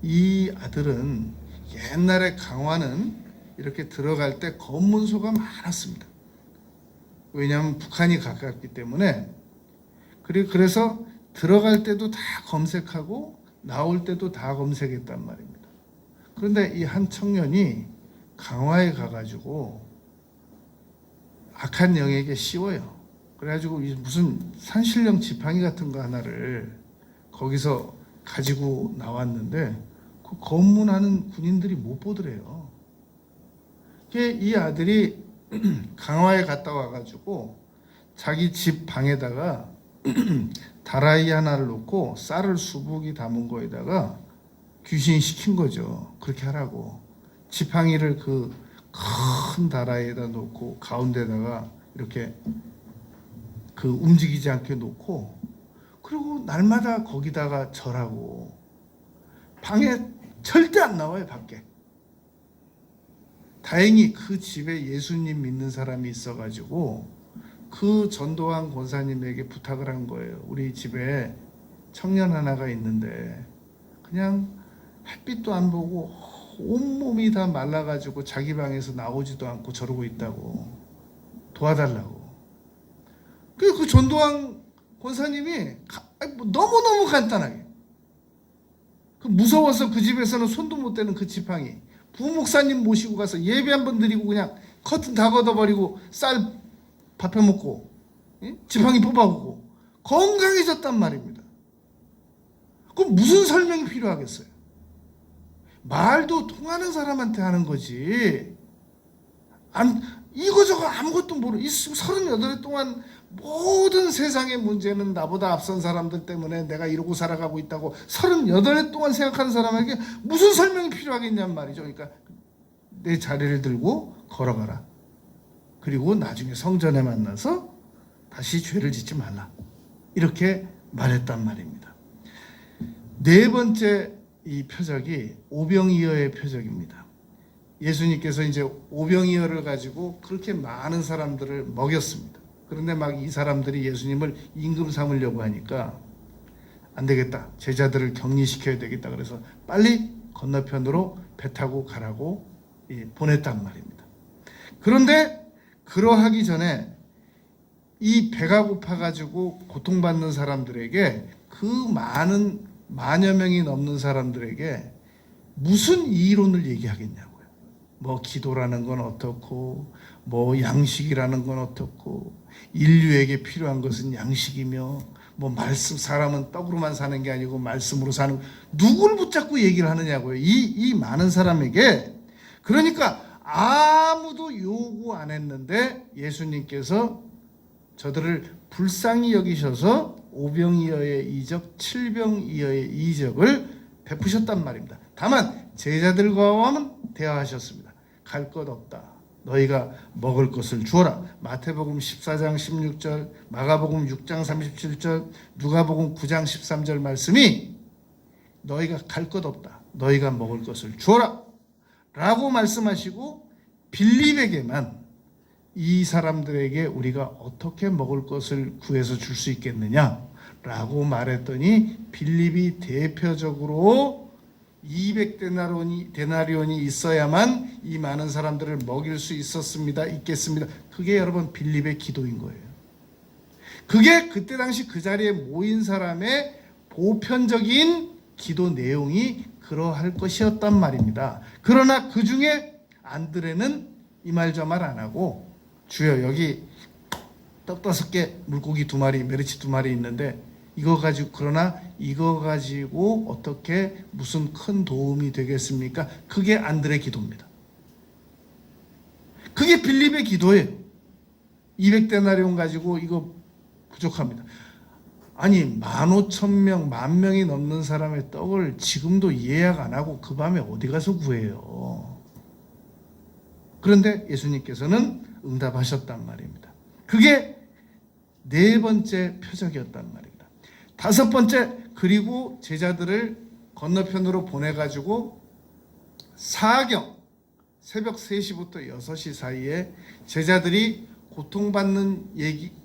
이 아들은 옛날에 강화는 이렇게 들어갈 때 검문소가 많았습니다. 왜냐하면 북한이 가깝기 때문에. 그래서 들어갈 때도 다 검색하고 나올 때도 다 검색했단 말입니다. 그런데 이 한 청년이 강화에 가가지고 악한 영에게 씌워요. 그래가지고 무슨 산신령 지팡이 같은 거 하나를 거기서 가지고 나왔는데 그 검문하는 군인들이 못 보더래요. 이 아들이 강화에 갔다 와가지고 자기 집 방에다가 다라이 하나를 놓고 쌀을 수북이 담은 거에다가 귀신이 시킨 거죠. 그렇게 하라고. 지팡이를 그 큰 다라이에다 놓고 가운데다가 이렇게 그 움직이지 않게 놓고, 그리고 날마다 거기다가 절하고, 방에 절대 안 나와요, 밖에. 다행히 그 집에 예수님 믿는 사람이 있어가지고 그 전도환 권사님에게 부탁을 한 거예요. 우리 집에 청년 하나가 있는데 그냥 햇빛도 안 보고 온몸이 다 말라가지고 자기 방에서 나오지도 않고 저러고 있다고, 도와달라고. 그 전도환 권사님이 너무너무 간단하게, 무서워서 그 집에서는 손도 못 대는 그 지팡이, 부목사님 모시고 가서 예배 한번 드리고 그냥 커튼 다 걷어버리고 쌀 밥해 먹고 지팡이 뽑아보고 건강해졌단 말입니다. 그럼 무슨 설명이 필요하겠어요? 말도 통하는 사람한테 하는 거지. 이거저거 아무것도 모르고 38해 동안 모든 세상의 문제는 나보다 앞선 사람들 때문에 내가 이러고 살아가고 있다고 38해 동안 생각하는 사람에게 무슨 설명이 필요하겠냔 말이죠. 그러니까 내 자리를 들고 걸어가라. 그리고 나중에 성전에 만나서 다시 죄를 짓지 말라. 이렇게 말했단 말입니다. 네 번째 이 표적이 오병이어의 표적입니다. 예수님께서 이제 오병이어를 가지고 그렇게 많은 사람들을 먹였습니다. 그런데 막 이 사람들이 예수님을 임금 삼으려고 하니까 안 되겠다, 제자들을 격리시켜야 되겠다, 그래서 빨리 건너편으로 배 타고 가라고 보냈단 말입니다. 그런데 그러하기 전에 이 배가 고파가지고 고통받는 사람들에게, 그 많은 만여 명이 넘는 사람들에게 무슨 이론을 얘기하겠냐고요. 뭐 기도라는 건 어떻고, 뭐 양식이라는 건 어떻고, 인류에게 필요한 것은 양식이며, 뭐 말씀, 사람은 떡으로만 사는 게 아니고 말씀으로 사는, 누굴 붙잡고 얘기를 하느냐고요. 이 많은 사람에게. 그러니까 아무도 요구 안 했는데 예수님께서 저들을 불쌍히 여기셔서 오병이어의 이적, 칠병이어의 이적을 베푸셨단 말입니다. 다만 제자들과만 대화하셨습니다. 갈 것 없다, 너희가 먹을 것을 주어라. 마태복음 14장 16절, 마가복음 6장 37절, 누가복음 9장 13절 말씀이 너희가 갈 것 없다, 너희가 먹을 것을 주어라 라고 말씀하시고, 빌립에게만 이 사람들에게 우리가 어떻게 먹을 것을 구해서 줄 수 있겠느냐 라고 말했더니, 빌립이 대표적으로 200데나리온이 있어야만 이 많은 사람들을 먹일 수 있겠습니다. 그게 여러분 빌립의 기도인 거예요. 그게 그때 당시 그 자리에 모인 사람의 보편적인 기도 내용이 그러할 것이었단 말입니다. 그러나 그 중에 안드레는 이 말 저 말 안 하고, 주여 여기 떡 5개, 물고기 2마리, 메리치 2마리 있는데 그러나 이거 가지고 어떻게 무슨 큰 도움이 되겠습니까? 그게 안드레 기도입니다. 그게 빌립의 기도예요. 200데나리온 가지고 이거 부족합니다. 아니 15,000명, 10,000명이 넘는 사람의 떡을 지금도 예약 안 하고 그 밤에 어디 가서 구해요? 그런데 예수님께서는 응답하셨단 말입니다. 그게 네 번째 표적이었단 말입니다. 다섯 번째, 그리고 제자들을 건너편으로 보내가지고 사경, 새벽 3시부터 6시 사이에 제자들이 고통받는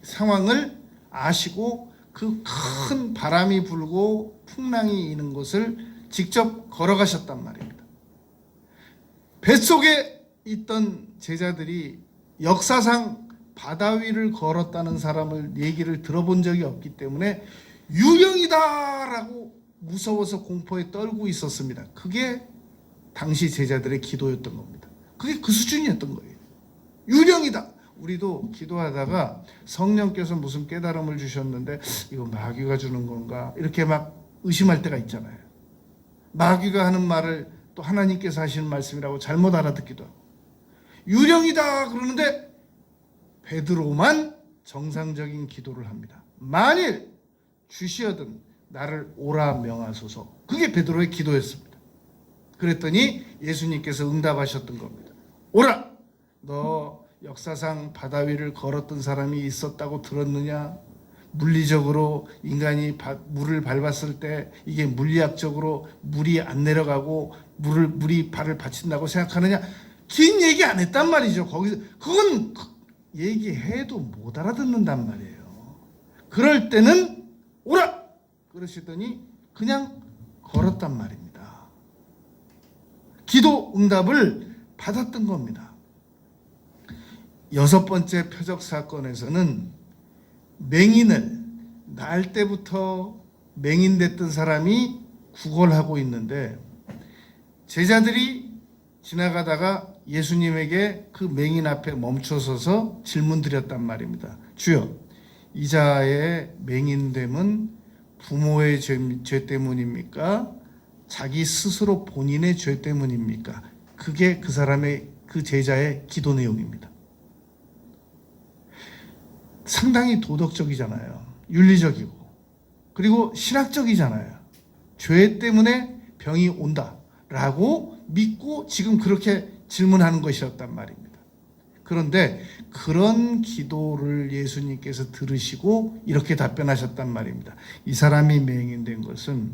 상황을 아시고 그 큰 바람이 불고 풍랑이 이는 곳을 직접 걸어가셨단 말입니다. 뱃속에 있던 제자들이 역사상 바다 위를 걸었다는 사람을 얘기를 들어본 적이 없기 때문에 유령이다라고 무서워서 공포에 떨고 있었습니다. 그게 당시 제자들의 기도였던 겁니다. 그게 그 수준이었던 거예요. 유령이다. 우리도 기도하다가 성령께서 무슨 깨달음을 주셨는데 이거 마귀가 주는 건가 이렇게 막 의심할 때가 있잖아요. 마귀가 하는 말을 또 하나님께서 하시는 말씀이라고 잘못 알아듣기도 하고, 유령이다 그러는데 베드로만 정상적인 기도를 합니다. 만일 주시어든 나를 오라 명하소서. 그게 베드로의 기도였습니다. 그랬더니 예수님께서 응답하셨던 겁니다. 오라, 너 역사상 바다 위를 걸었던 사람이 있었다고 들었느냐? 물리적으로 인간이 물을 밟았을 때 이게 물리학적으로 물이 안 내려가고 물이 발을 받친다고 생각하느냐? 긴 얘기 안 했단 말이죠. 거기서 그건 얘기해도 못 알아듣는단 말이에요. 그럴 때는 오라! 그러시더니 그냥 걸었단 말입니다. 기도 응답을 받았던 겁니다. 6번째 표적 사건에서는 맹인을 날 때부터 맹인됐던 사람이 구걸하고 있는데 제자들이 지나가다가 예수님에게 그 맹인 앞에 멈춰서서 질문 드렸단 말입니다. 주여, 이 자의 맹인됨은 부모의 죄 때문입니까? 자기 스스로 본인의 죄 때문입니까? 그게 그 사람의, 그 제자의 기도 내용입니다. 상당히 도덕적이잖아요. 윤리적이고. 그리고 신학적이잖아요. 죄 때문에 병이 온다라고 믿고 지금 그렇게 질문하는 것이었단 말입니다. 그런데 그런 기도를 예수님께서 들으시고 이렇게 답변하셨단 말입니다. 이 사람이 맹인된 것은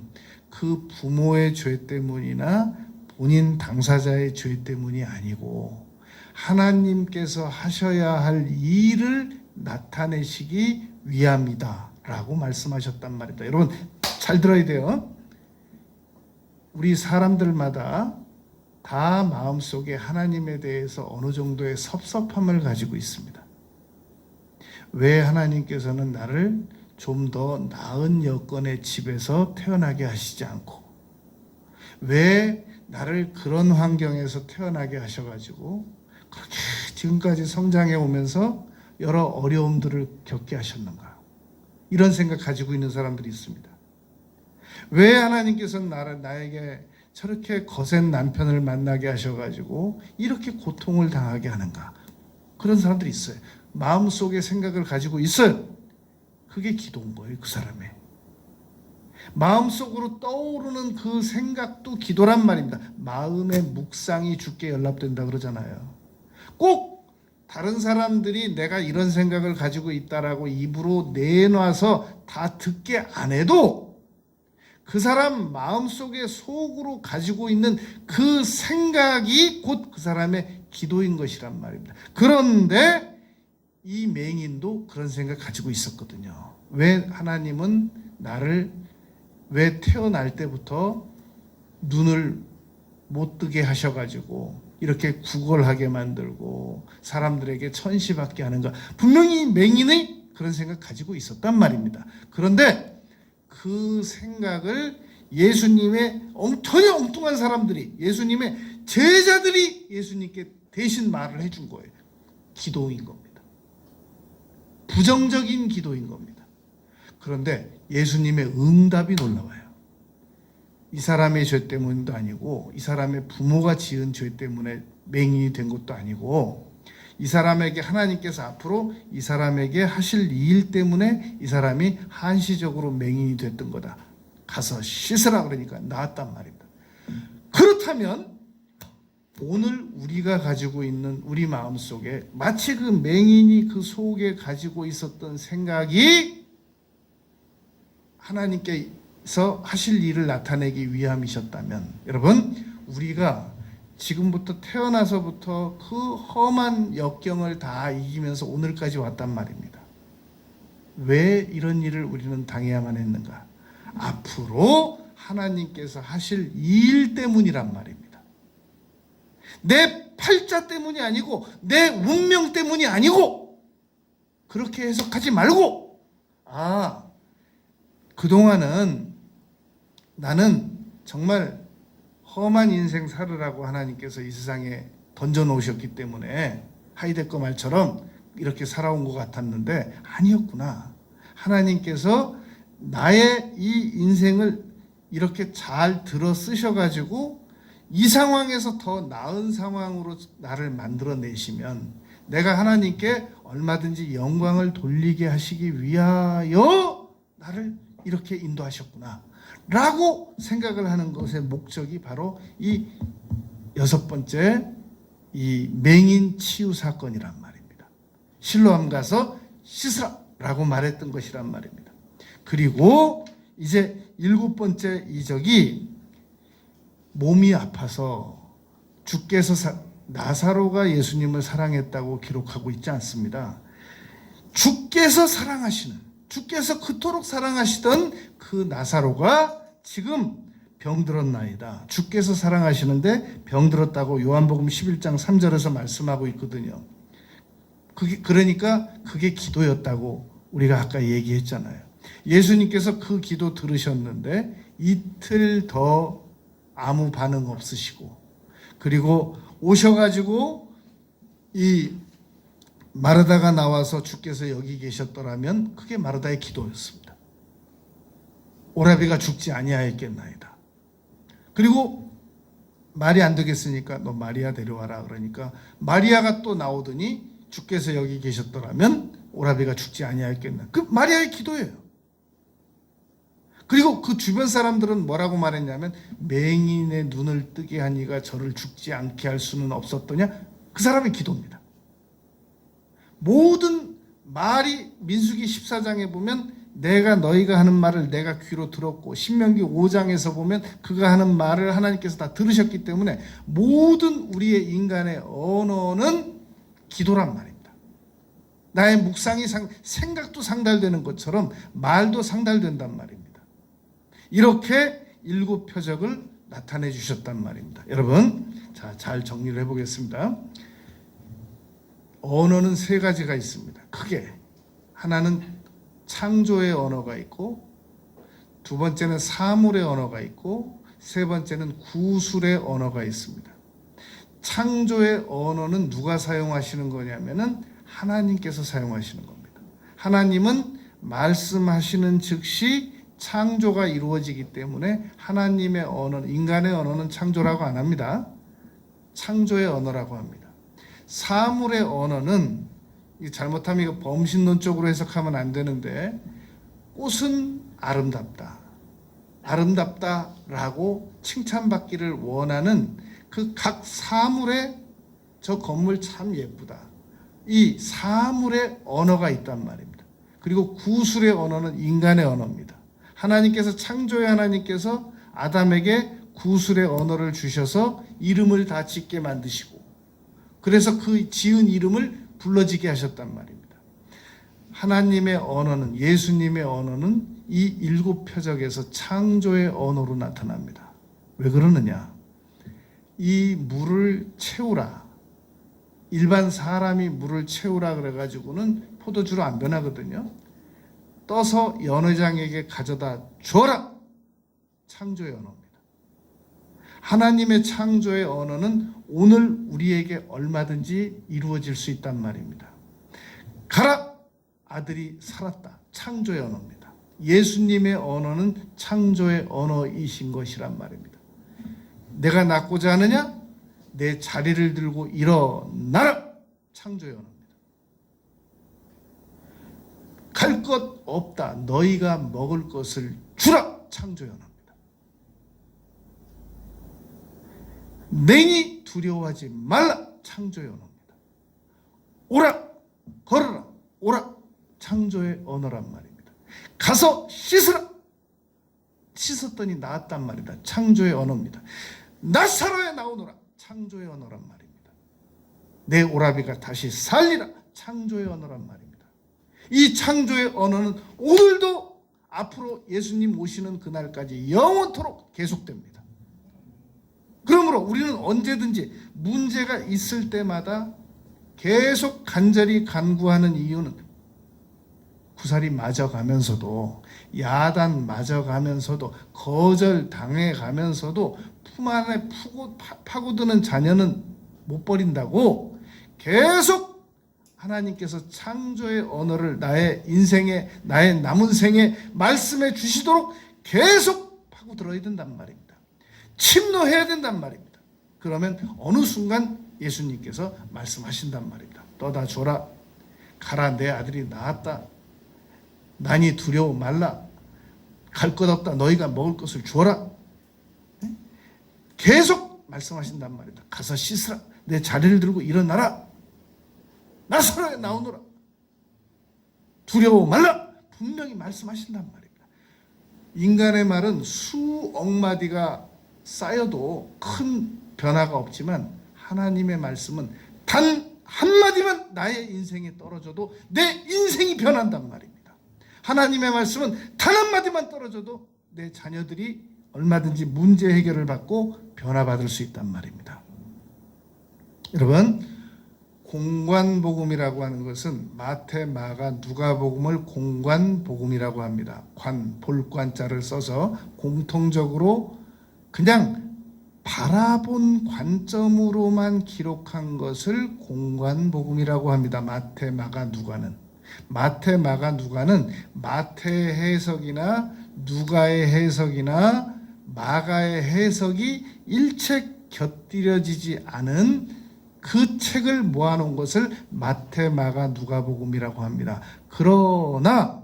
그 부모의 죄 때문이나 본인 당사자의 죄 때문이 아니고 하나님께서 하셔야 할 일을 나타내시기 위함이다 라고 말씀하셨단 말입니다. 여러분 잘 들어야 돼요. 우리 사람들마다 다 마음속에 하나님에 대해서 어느 정도의 섭섭함을 가지고 있습니다. 왜 하나님께서는 나를 좀 더 나은 여건의 집에서 태어나게 하시지 않고, 왜 나를 그런 환경에서 태어나게 하셔가지고 그렇게 지금까지 성장해 오면서 여러 어려움들을 겪게 하셨는가? 이런 생각 가지고 있는 사람들이 있습니다. 왜 하나님께서는 나에게 저렇게 거센 남편을 만나게 하셔가지고 이렇게 고통을 당하게 하는가? 그런 사람들이 있어요. 마음속에 생각을 가지고 있어요. 그게 기도인 거예요, 그 사람의. 마음속으로 떠오르는 그 생각도 기도란 말입니다. 마음의 묵상이 주께 연락된다 그러잖아요. 꼭 다른 사람들이 내가 이런 생각을 가지고 있다라고 입으로 내놔서 다 듣게 안 해도 그 사람 마음속에 속으로 가지고 있는 그 생각이 곧 그 사람의 기도인 것이란 말입니다. 그런데 이 맹인도 그런 생각 가지고 있었거든요. 왜 하나님은 나를 왜 태어날 때부터 눈을 못 뜨게 하셔가지고 이렇게 구걸하게 만들고 사람들에게 천시받게 하는가? 분명히 맹인의 그런 생각 가지고 있었단 말입니다. 그런데 그 생각을 예수님의 전혀 엉뚱한 사람들이, 예수님의 제자들이 예수님께 대신 말을 해준 거예요. 기도인 겁니다. 부정적인 기도인 겁니다. 그런데 예수님의 응답이 놀라워요. 이 사람의 죄 때문도 아니고 이 사람의 부모가 지은 죄 때문에 맹인이 된 것도 아니고 이 사람에게 하나님께서 앞으로 이 사람에게 하실 일 때문에 이 사람이 한시적으로 맹인이 됐던 거다. 가서 씻으라 그러니까 나았단 말입니다. 그렇다면 오늘 우리가 가지고 있는 우리 마음속에 마치 그 맹인이 그 속에 가지고 있었던 생각이 하나님께서 하실 일을 나타내기 위함이셨다면, 여러분 우리가 지금부터 태어나서부터 그 험한 역경을 다 이기면서 오늘까지 왔단 말입니다. 왜 이런 일을 우리는 당해야만 했는가? 앞으로 하나님께서 하실 일 때문이란 말입니다. 내 팔자 때문이 아니고 내 운명 때문이 아니고 그렇게 해석하지 말고, 그동안은 나는 정말 험한 인생 살으라고 하나님께서 이 세상에 던져놓으셨기 때문에 하이데거 말처럼 이렇게 살아온 것 같았는데 아니었구나. 하나님께서 나의 이 인생을 이렇게 잘 들어 쓰셔가지고 이 상황에서 더 나은 상황으로 나를 만들어내시면 내가 하나님께 얼마든지 영광을 돌리게 하시기 위하여 나를 이렇게 인도하셨구나 라고 생각을 하는 것의 목적이 바로 이 6번째 이 맹인 치유 사건이란 말입니다. 실로암 가서 씻으라 라고 말했던 것이란 말입니다. 그리고 이제 7번째 이적이 몸이 아파서 주께서 나사로가 예수님을 사랑했다고 기록하고 있지 않습니다. 주께서 그토록 사랑하시던 그 나사로가 지금 병들었나이다. 주께서 사랑하시는데 병들었다고 요한복음 11장 3절에서 말씀하고 있거든요. 그러니까 그게 기도였다고 우리가 아까 얘기했잖아요. 예수님께서 그 기도 들으셨는데 이틀 더 아무 반응 없으시고, 그리고 오셔가지고 이 마르다가 나와서 주께서 여기 계셨더라면 그게 마르다의 기도였습니다. 오라비가 죽지 아니하였겠나이다. 그리고 말이 안 되겠으니까 너 마리아 데려와라 그러니까 마리아가 또 나오더니 주께서 여기 계셨더라면 오라비가 죽지 아니하였겠나. 그 마리아의 기도예요. 그리고 그 주변 사람들은 뭐라고 말했냐면 맹인의 눈을 뜨게 하니가 저를 죽지 않게 할 수는 없었더냐. 그 사람의 기도입니다. 모든 말이 민수기 14장에 보면 내가 너희가 하는 말을 내가 귀로 들었고, 신명기 5장에서 보면 그가 하는 말을 하나님께서 다 들으셨기 때문에 모든 우리의 인간의 언어는 기도란 말입니다. 나의 묵상이 생각도 상달되는 것처럼 말도 상달된단 말입니다. 이렇게 7 표적을 나타내 주셨단 말입니다. 여러분, 자, 잘 정리를 해보겠습니다. 언어는 3가지가 있습니다. 크게 하나는 창조의 언어가 있고, 2번째는 사물의 언어가 있고, 3번째는 구술의 언어가 있습니다. 창조의 언어는 누가 사용하시는 거냐면은 하나님께서 사용하시는 겁니다. 하나님은 말씀하시는 즉시 창조가 이루어지기 때문에 하나님의 언어는, 인간의 언어는 창조라고 안 합니다. 창조의 언어라고 합니다. 사물의 언어는, 잘못하면 이거 범신론적으로 해석하면 안 되는데, 꽃은 아름답다라고 칭찬받기를 원하는 그 각 사물의 저 건물 참 예쁘다, 이 사물의 언어가 있단 말입니다. 그리고 구술의 언어는 인간의 언어입니다. 하나님께서, 창조의 하나님께서 아담에게 구술의 언어를 주셔서 이름을 다 짓게 만드시고, 그래서 그 지은 이름을 불러지게 하셨단 말입니다. 하나님의 언어는, 예수님의 언어는 이 7 표적에서 창조의 언어로 나타납니다. 왜 그러느냐? 이 물을 채우라, 일반 사람이 물을 채우라 그래가지고는 포도주로 안 변하거든요. 떠서 연회장에게 가져다 줘라, 창조의 언어입니다. 하나님의 창조의 언어는 오늘 우리에게 얼마든지 이루어질 수 있단 말입니다. 가라, 아들이 살았다, 창조의 언어입니다. 예수님의 언어는 창조의 언어이신 것이란 말입니다. 내가 낫고자 하느냐? 내 자리를 들고 일어나라, 창조의 언어입니다. 갈 것 없다, 너희가 먹을 것을 주라, 창조의 언어입니다. 냉이 두려워하지 말라, 창조의 언어입니다. 오라, 걸어라, 오라, 창조의 언어란 말입니다. 가서 씻으라, 씻었더니 나았단 말이다, 창조의 언어입니다. 나사로에 나오너라, 창조의 언어란 말입니다. 내 오라비가 다시 살리라, 창조의 언어란 말입니다. 이 창조의 언어는 오늘도 앞으로 예수님 오시는 그날까지 영원토록 계속됩니다. 그러므로 우리는 언제든지 문제가 있을 때마다 계속 간절히 간구하는 이유는, 구사리 맞아가면서도, 야단 맞아가면서도, 거절당해가면서도 품 안에 파고드는 자녀는 못 버린다고 계속 하나님께서 창조의 언어를 나의 인생에, 나의 남은 생에 말씀해 주시도록 계속 파고들어야 된단 말입니다. 침노해야 된단 말입니다. 그러면 어느 순간 예수님께서 말씀하신단 말입니다. 떠다 줘라, 가라, 내 아들이 나았다, 난이 두려워 말라, 갈 것 없다, 너희가 먹을 것을 주어라, 계속 말씀하신단 말입니다. 가서 씻으라, 내 자리를 들고 일어나라. 나사로야 나오너라. 두려워 말라. 분명히 말씀하신단 말입니다. 인간의 말은 수억 마디가 쌓여도 큰 변화가 없지만 하나님의 말씀은 단 한마디만 나의 인생에 떨어져도 내 인생이 변한단 말입니다. 하나님의 말씀은 단 한마디만 떨어져도 내 자녀들이 얼마든지 문제 해결을 받고 변화받을 수 있단 말입니다. 여러분, 공관복음이라고 하는 것은 마태, 마가, 누가복음을 공관복음이라고 합니다. 볼관자를 써서 공통적으로 그냥 바라본 관점으로만 기록한 것을 공관복음이라고 합니다. 마태, 마가, 누가는. 마태, 마가, 누가는 마태의 해석이나 누가의 해석이나 마가의 해석이 일체 곁들여지지 않은 그 책을 모아놓은 것을 마태, 마가, 누가복음이라고 합니다. 그러나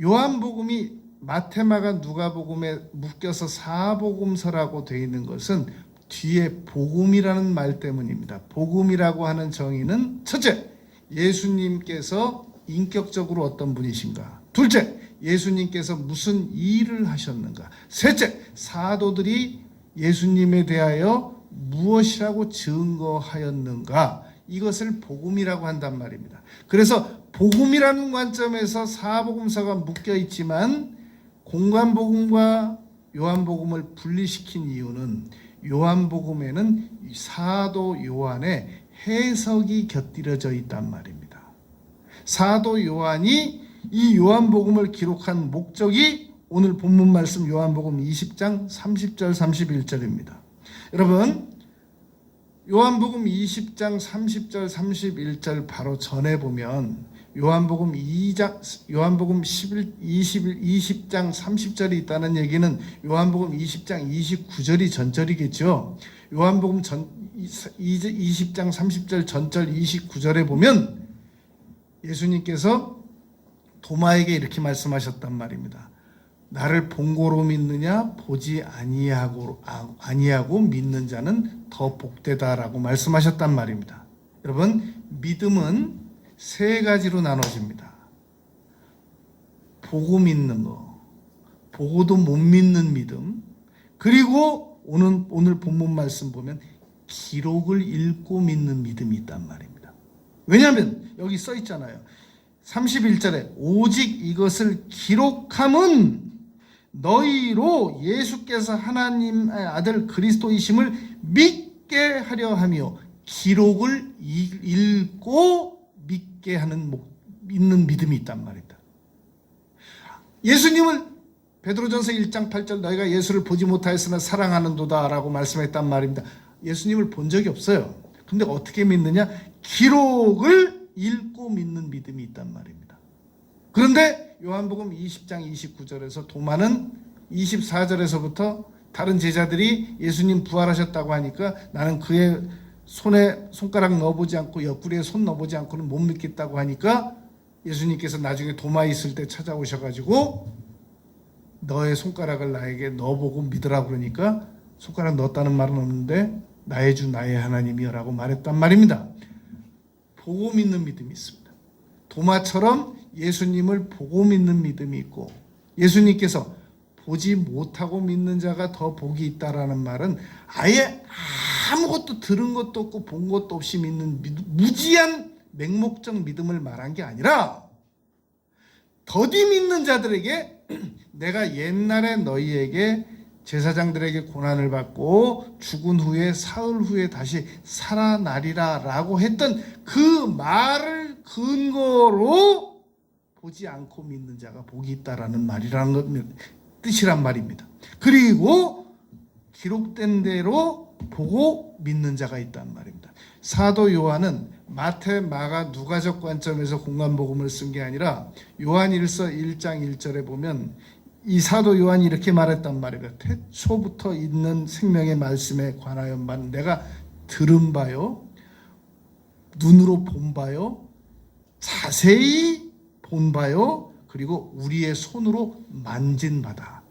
요한복음이 마태, 마가, 누가복음에 묶여서 사복음서라고 되어 있는 것은 뒤에 복음이라는 말 때문입니다. 복음이라고 하는 정의는 첫째, 예수님께서 인격적으로 어떤 분이신가. 둘째, 예수님께서 무슨 일을 하셨는가. 셋째, 사도들이 예수님에 대하여 무엇이라고 증거하였는가. 이것을 복음이라고 한단 말입니다. 그래서 복음이라는 관점에서 사복음서가 묶여 있지만 공관복음과 요한복음을 분리시킨 이유는 요한복음에는 사도 요한의 해석이 곁들여져 있단 말입니다. 사도 요한이 이 요한복음을 기록한 목적이 오늘 본문 말씀 요한복음 20장 30절 31절입니다. 여러분, 요한복음 20장 30절 31절 바로 전에 보면 요한복음 20장 30절이 있다는 얘기는 요한복음 20장 29절이 전절이겠죠. 요한복음 20장 30절 전절 29절에 보면 예수님께서 도마에게 이렇게 말씀하셨단 말입니다. 나를 본고로 믿느냐 보지 아니하고 믿는 자는 더 복되다라고 말씀하셨단 말입니다. 여러분, 믿음은 세 가지로 나눠집니다. 보고 믿는 거, 보고도 못 믿는 믿음, 그리고 오늘 본문 말씀 보면 기록을 읽고 믿는 믿음이 있단 말입니다. 왜냐하면 여기 써 있잖아요. 31절에 오직 이것을 기록함은 너희로 예수께서 하나님의 아들 그리스도이심을 믿게 하려 하며 기록을 읽고 믿게 하는 믿는 믿음이 있단 말입니다. 예수님을 베드로전서 1장 8절 너희가 예수를 보지 못하였으나 사랑하는도다 라고 말씀했단 말입니다. 예수님을 본 적이 없어요. 근데 어떻게 믿느냐? 기록을 읽고 믿는 믿음이 있단 말입니다. 그런데 요한복음 20장 29절에서 도마는 24절에서부터 다른 제자들이 예수님 부활하셨다고 하니까 나는 그의 손에 손가락 넣어보지 않고 옆구리에 손 넣어보지 않고는 못 믿겠다고 하니까 예수님께서 나중에 도마 있을 때 찾아오셔가지고 너의 손가락을 나에게 넣어보고 믿으라고 그러니까 손가락 넣었다는 말은 없는데 나의 주 나의 하나님이여 라고 말했단 말입니다. 보고 믿는 믿음이 있습니다. 도마처럼 예수님을 보고 믿는 믿음이 있고 예수님께서 보지 못하고 믿는 자가 더 복이 있다라는 말은 아예 아무것도 들은 것도 없고 본 것도 없이 믿는 무지한 맹목적 믿음을 말한 게 아니라 더디 믿는 자들에게 내가 옛날에 너희에게 제사장들에게 고난을 받고 죽은 후에 사흘 후에 다시 살아나리라 라고 했던 그 말을 근거로 보지 않고 믿는 자가 복이 있다라는 말이라는 뜻이란 말입니다. 그리고 기록된 대로 보고 믿는 자가 있단 말입니다. 사도 요한은 마태, 마가, 누가적 관점에서 공관복음을 쓴 게 아니라 요한일서 1장 1절에 보면 이 사도 요한이 이렇게 말했단 말이에요. 태초부터 있는 생명의 말씀에 관하여만 내가 들은 바요, 눈으로 본 바요, 자세히 본 바요, 그리고 우리의 손으로 만진 바다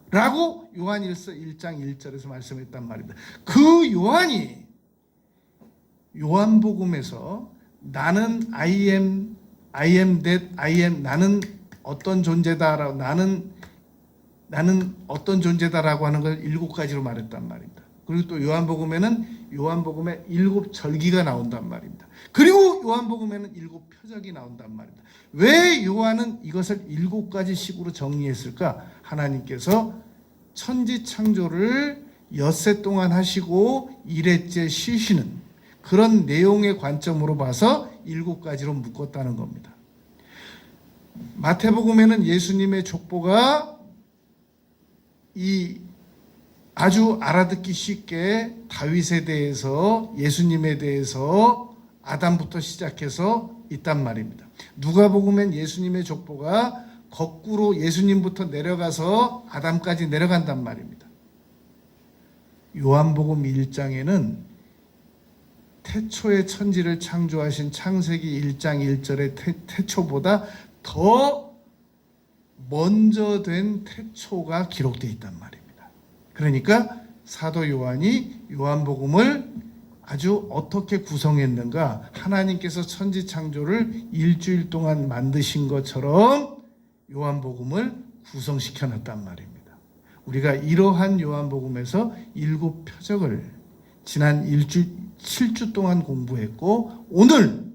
라고 요한일서 1장 1절에서 말씀했단 말입니다. 그 요한이 요한복음에서 나는 I am that I am, 나는 어떤 존재다라고, 나는 어떤 존재다라고 하는 걸 7가지로 말했단 말입니다. 그리고 또 요한복음에는 요한복음에 7절기가 나온단 말입니다. 그리고 요한복음에는 7표적이 나온단 말입니다. 왜 요한은 이것을 7가지 식으로 정리했을까? 하나님께서 천지 창조를 엿새 동안 하시고 1회째 쉬시는 그런 내용의 관점으로 봐서 7가지로 묶었다는 겁니다. 마태복음에는 예수님의 족보가 이 아주 알아듣기 쉽게 다윗에 대해서, 예수님에 대해서 아담부터 시작해서 있단 말입니다. 누가복음엔 예수님의 족보가 거꾸로 예수님부터 내려가서 아담까지 내려간단 말입니다. 요한복음 1장에는 태초에 천지를 창조하신 창세기 1장 1절의 태초보다 더 먼저 된 태초가 기록되어 있단 말입니다. 그러니까 사도 요한이 요한복음을 아주 어떻게 구성했는가, 하나님께서 천지 창조를 일주일 동안 만드신 것처럼 요한복음을 구성시켜 놨단 말입니다. 우리가 이러한 요한복음에서 7표적을 지난 7주 동안 공부했고, 오늘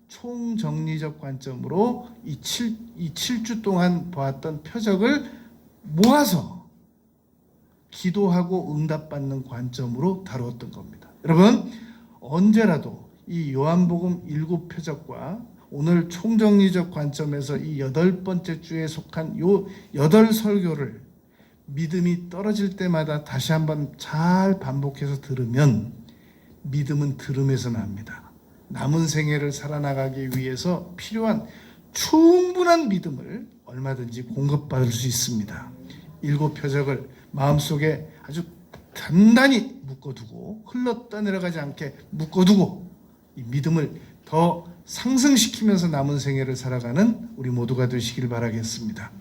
총정리적 관점으로 이 7주 동안 보았던 표적을 모아서 기도하고 응답받는 관점으로 다루었던 겁니다. 여러분, 언제라도 이 요한복음 7표적과 오늘 총정리적 관점에서 이 8번째 주에 속한 요 8설교를 믿음이 떨어질 때마다 다시 한번 잘 반복해서 들으면 믿음은 들음에서 납니다. 남은 생애를 살아나가기 위해서 필요한 충분한 믿음을 얼마든지 공급받을 수 있습니다. 7표적을 마음속에 아주 단단히 묶어두고, 흘러떠내려가지 않게 묶어두고, 이 믿음을 더 상승시키면서 남은 생애를 살아가는 우리 모두가 되시길 바라겠습니다.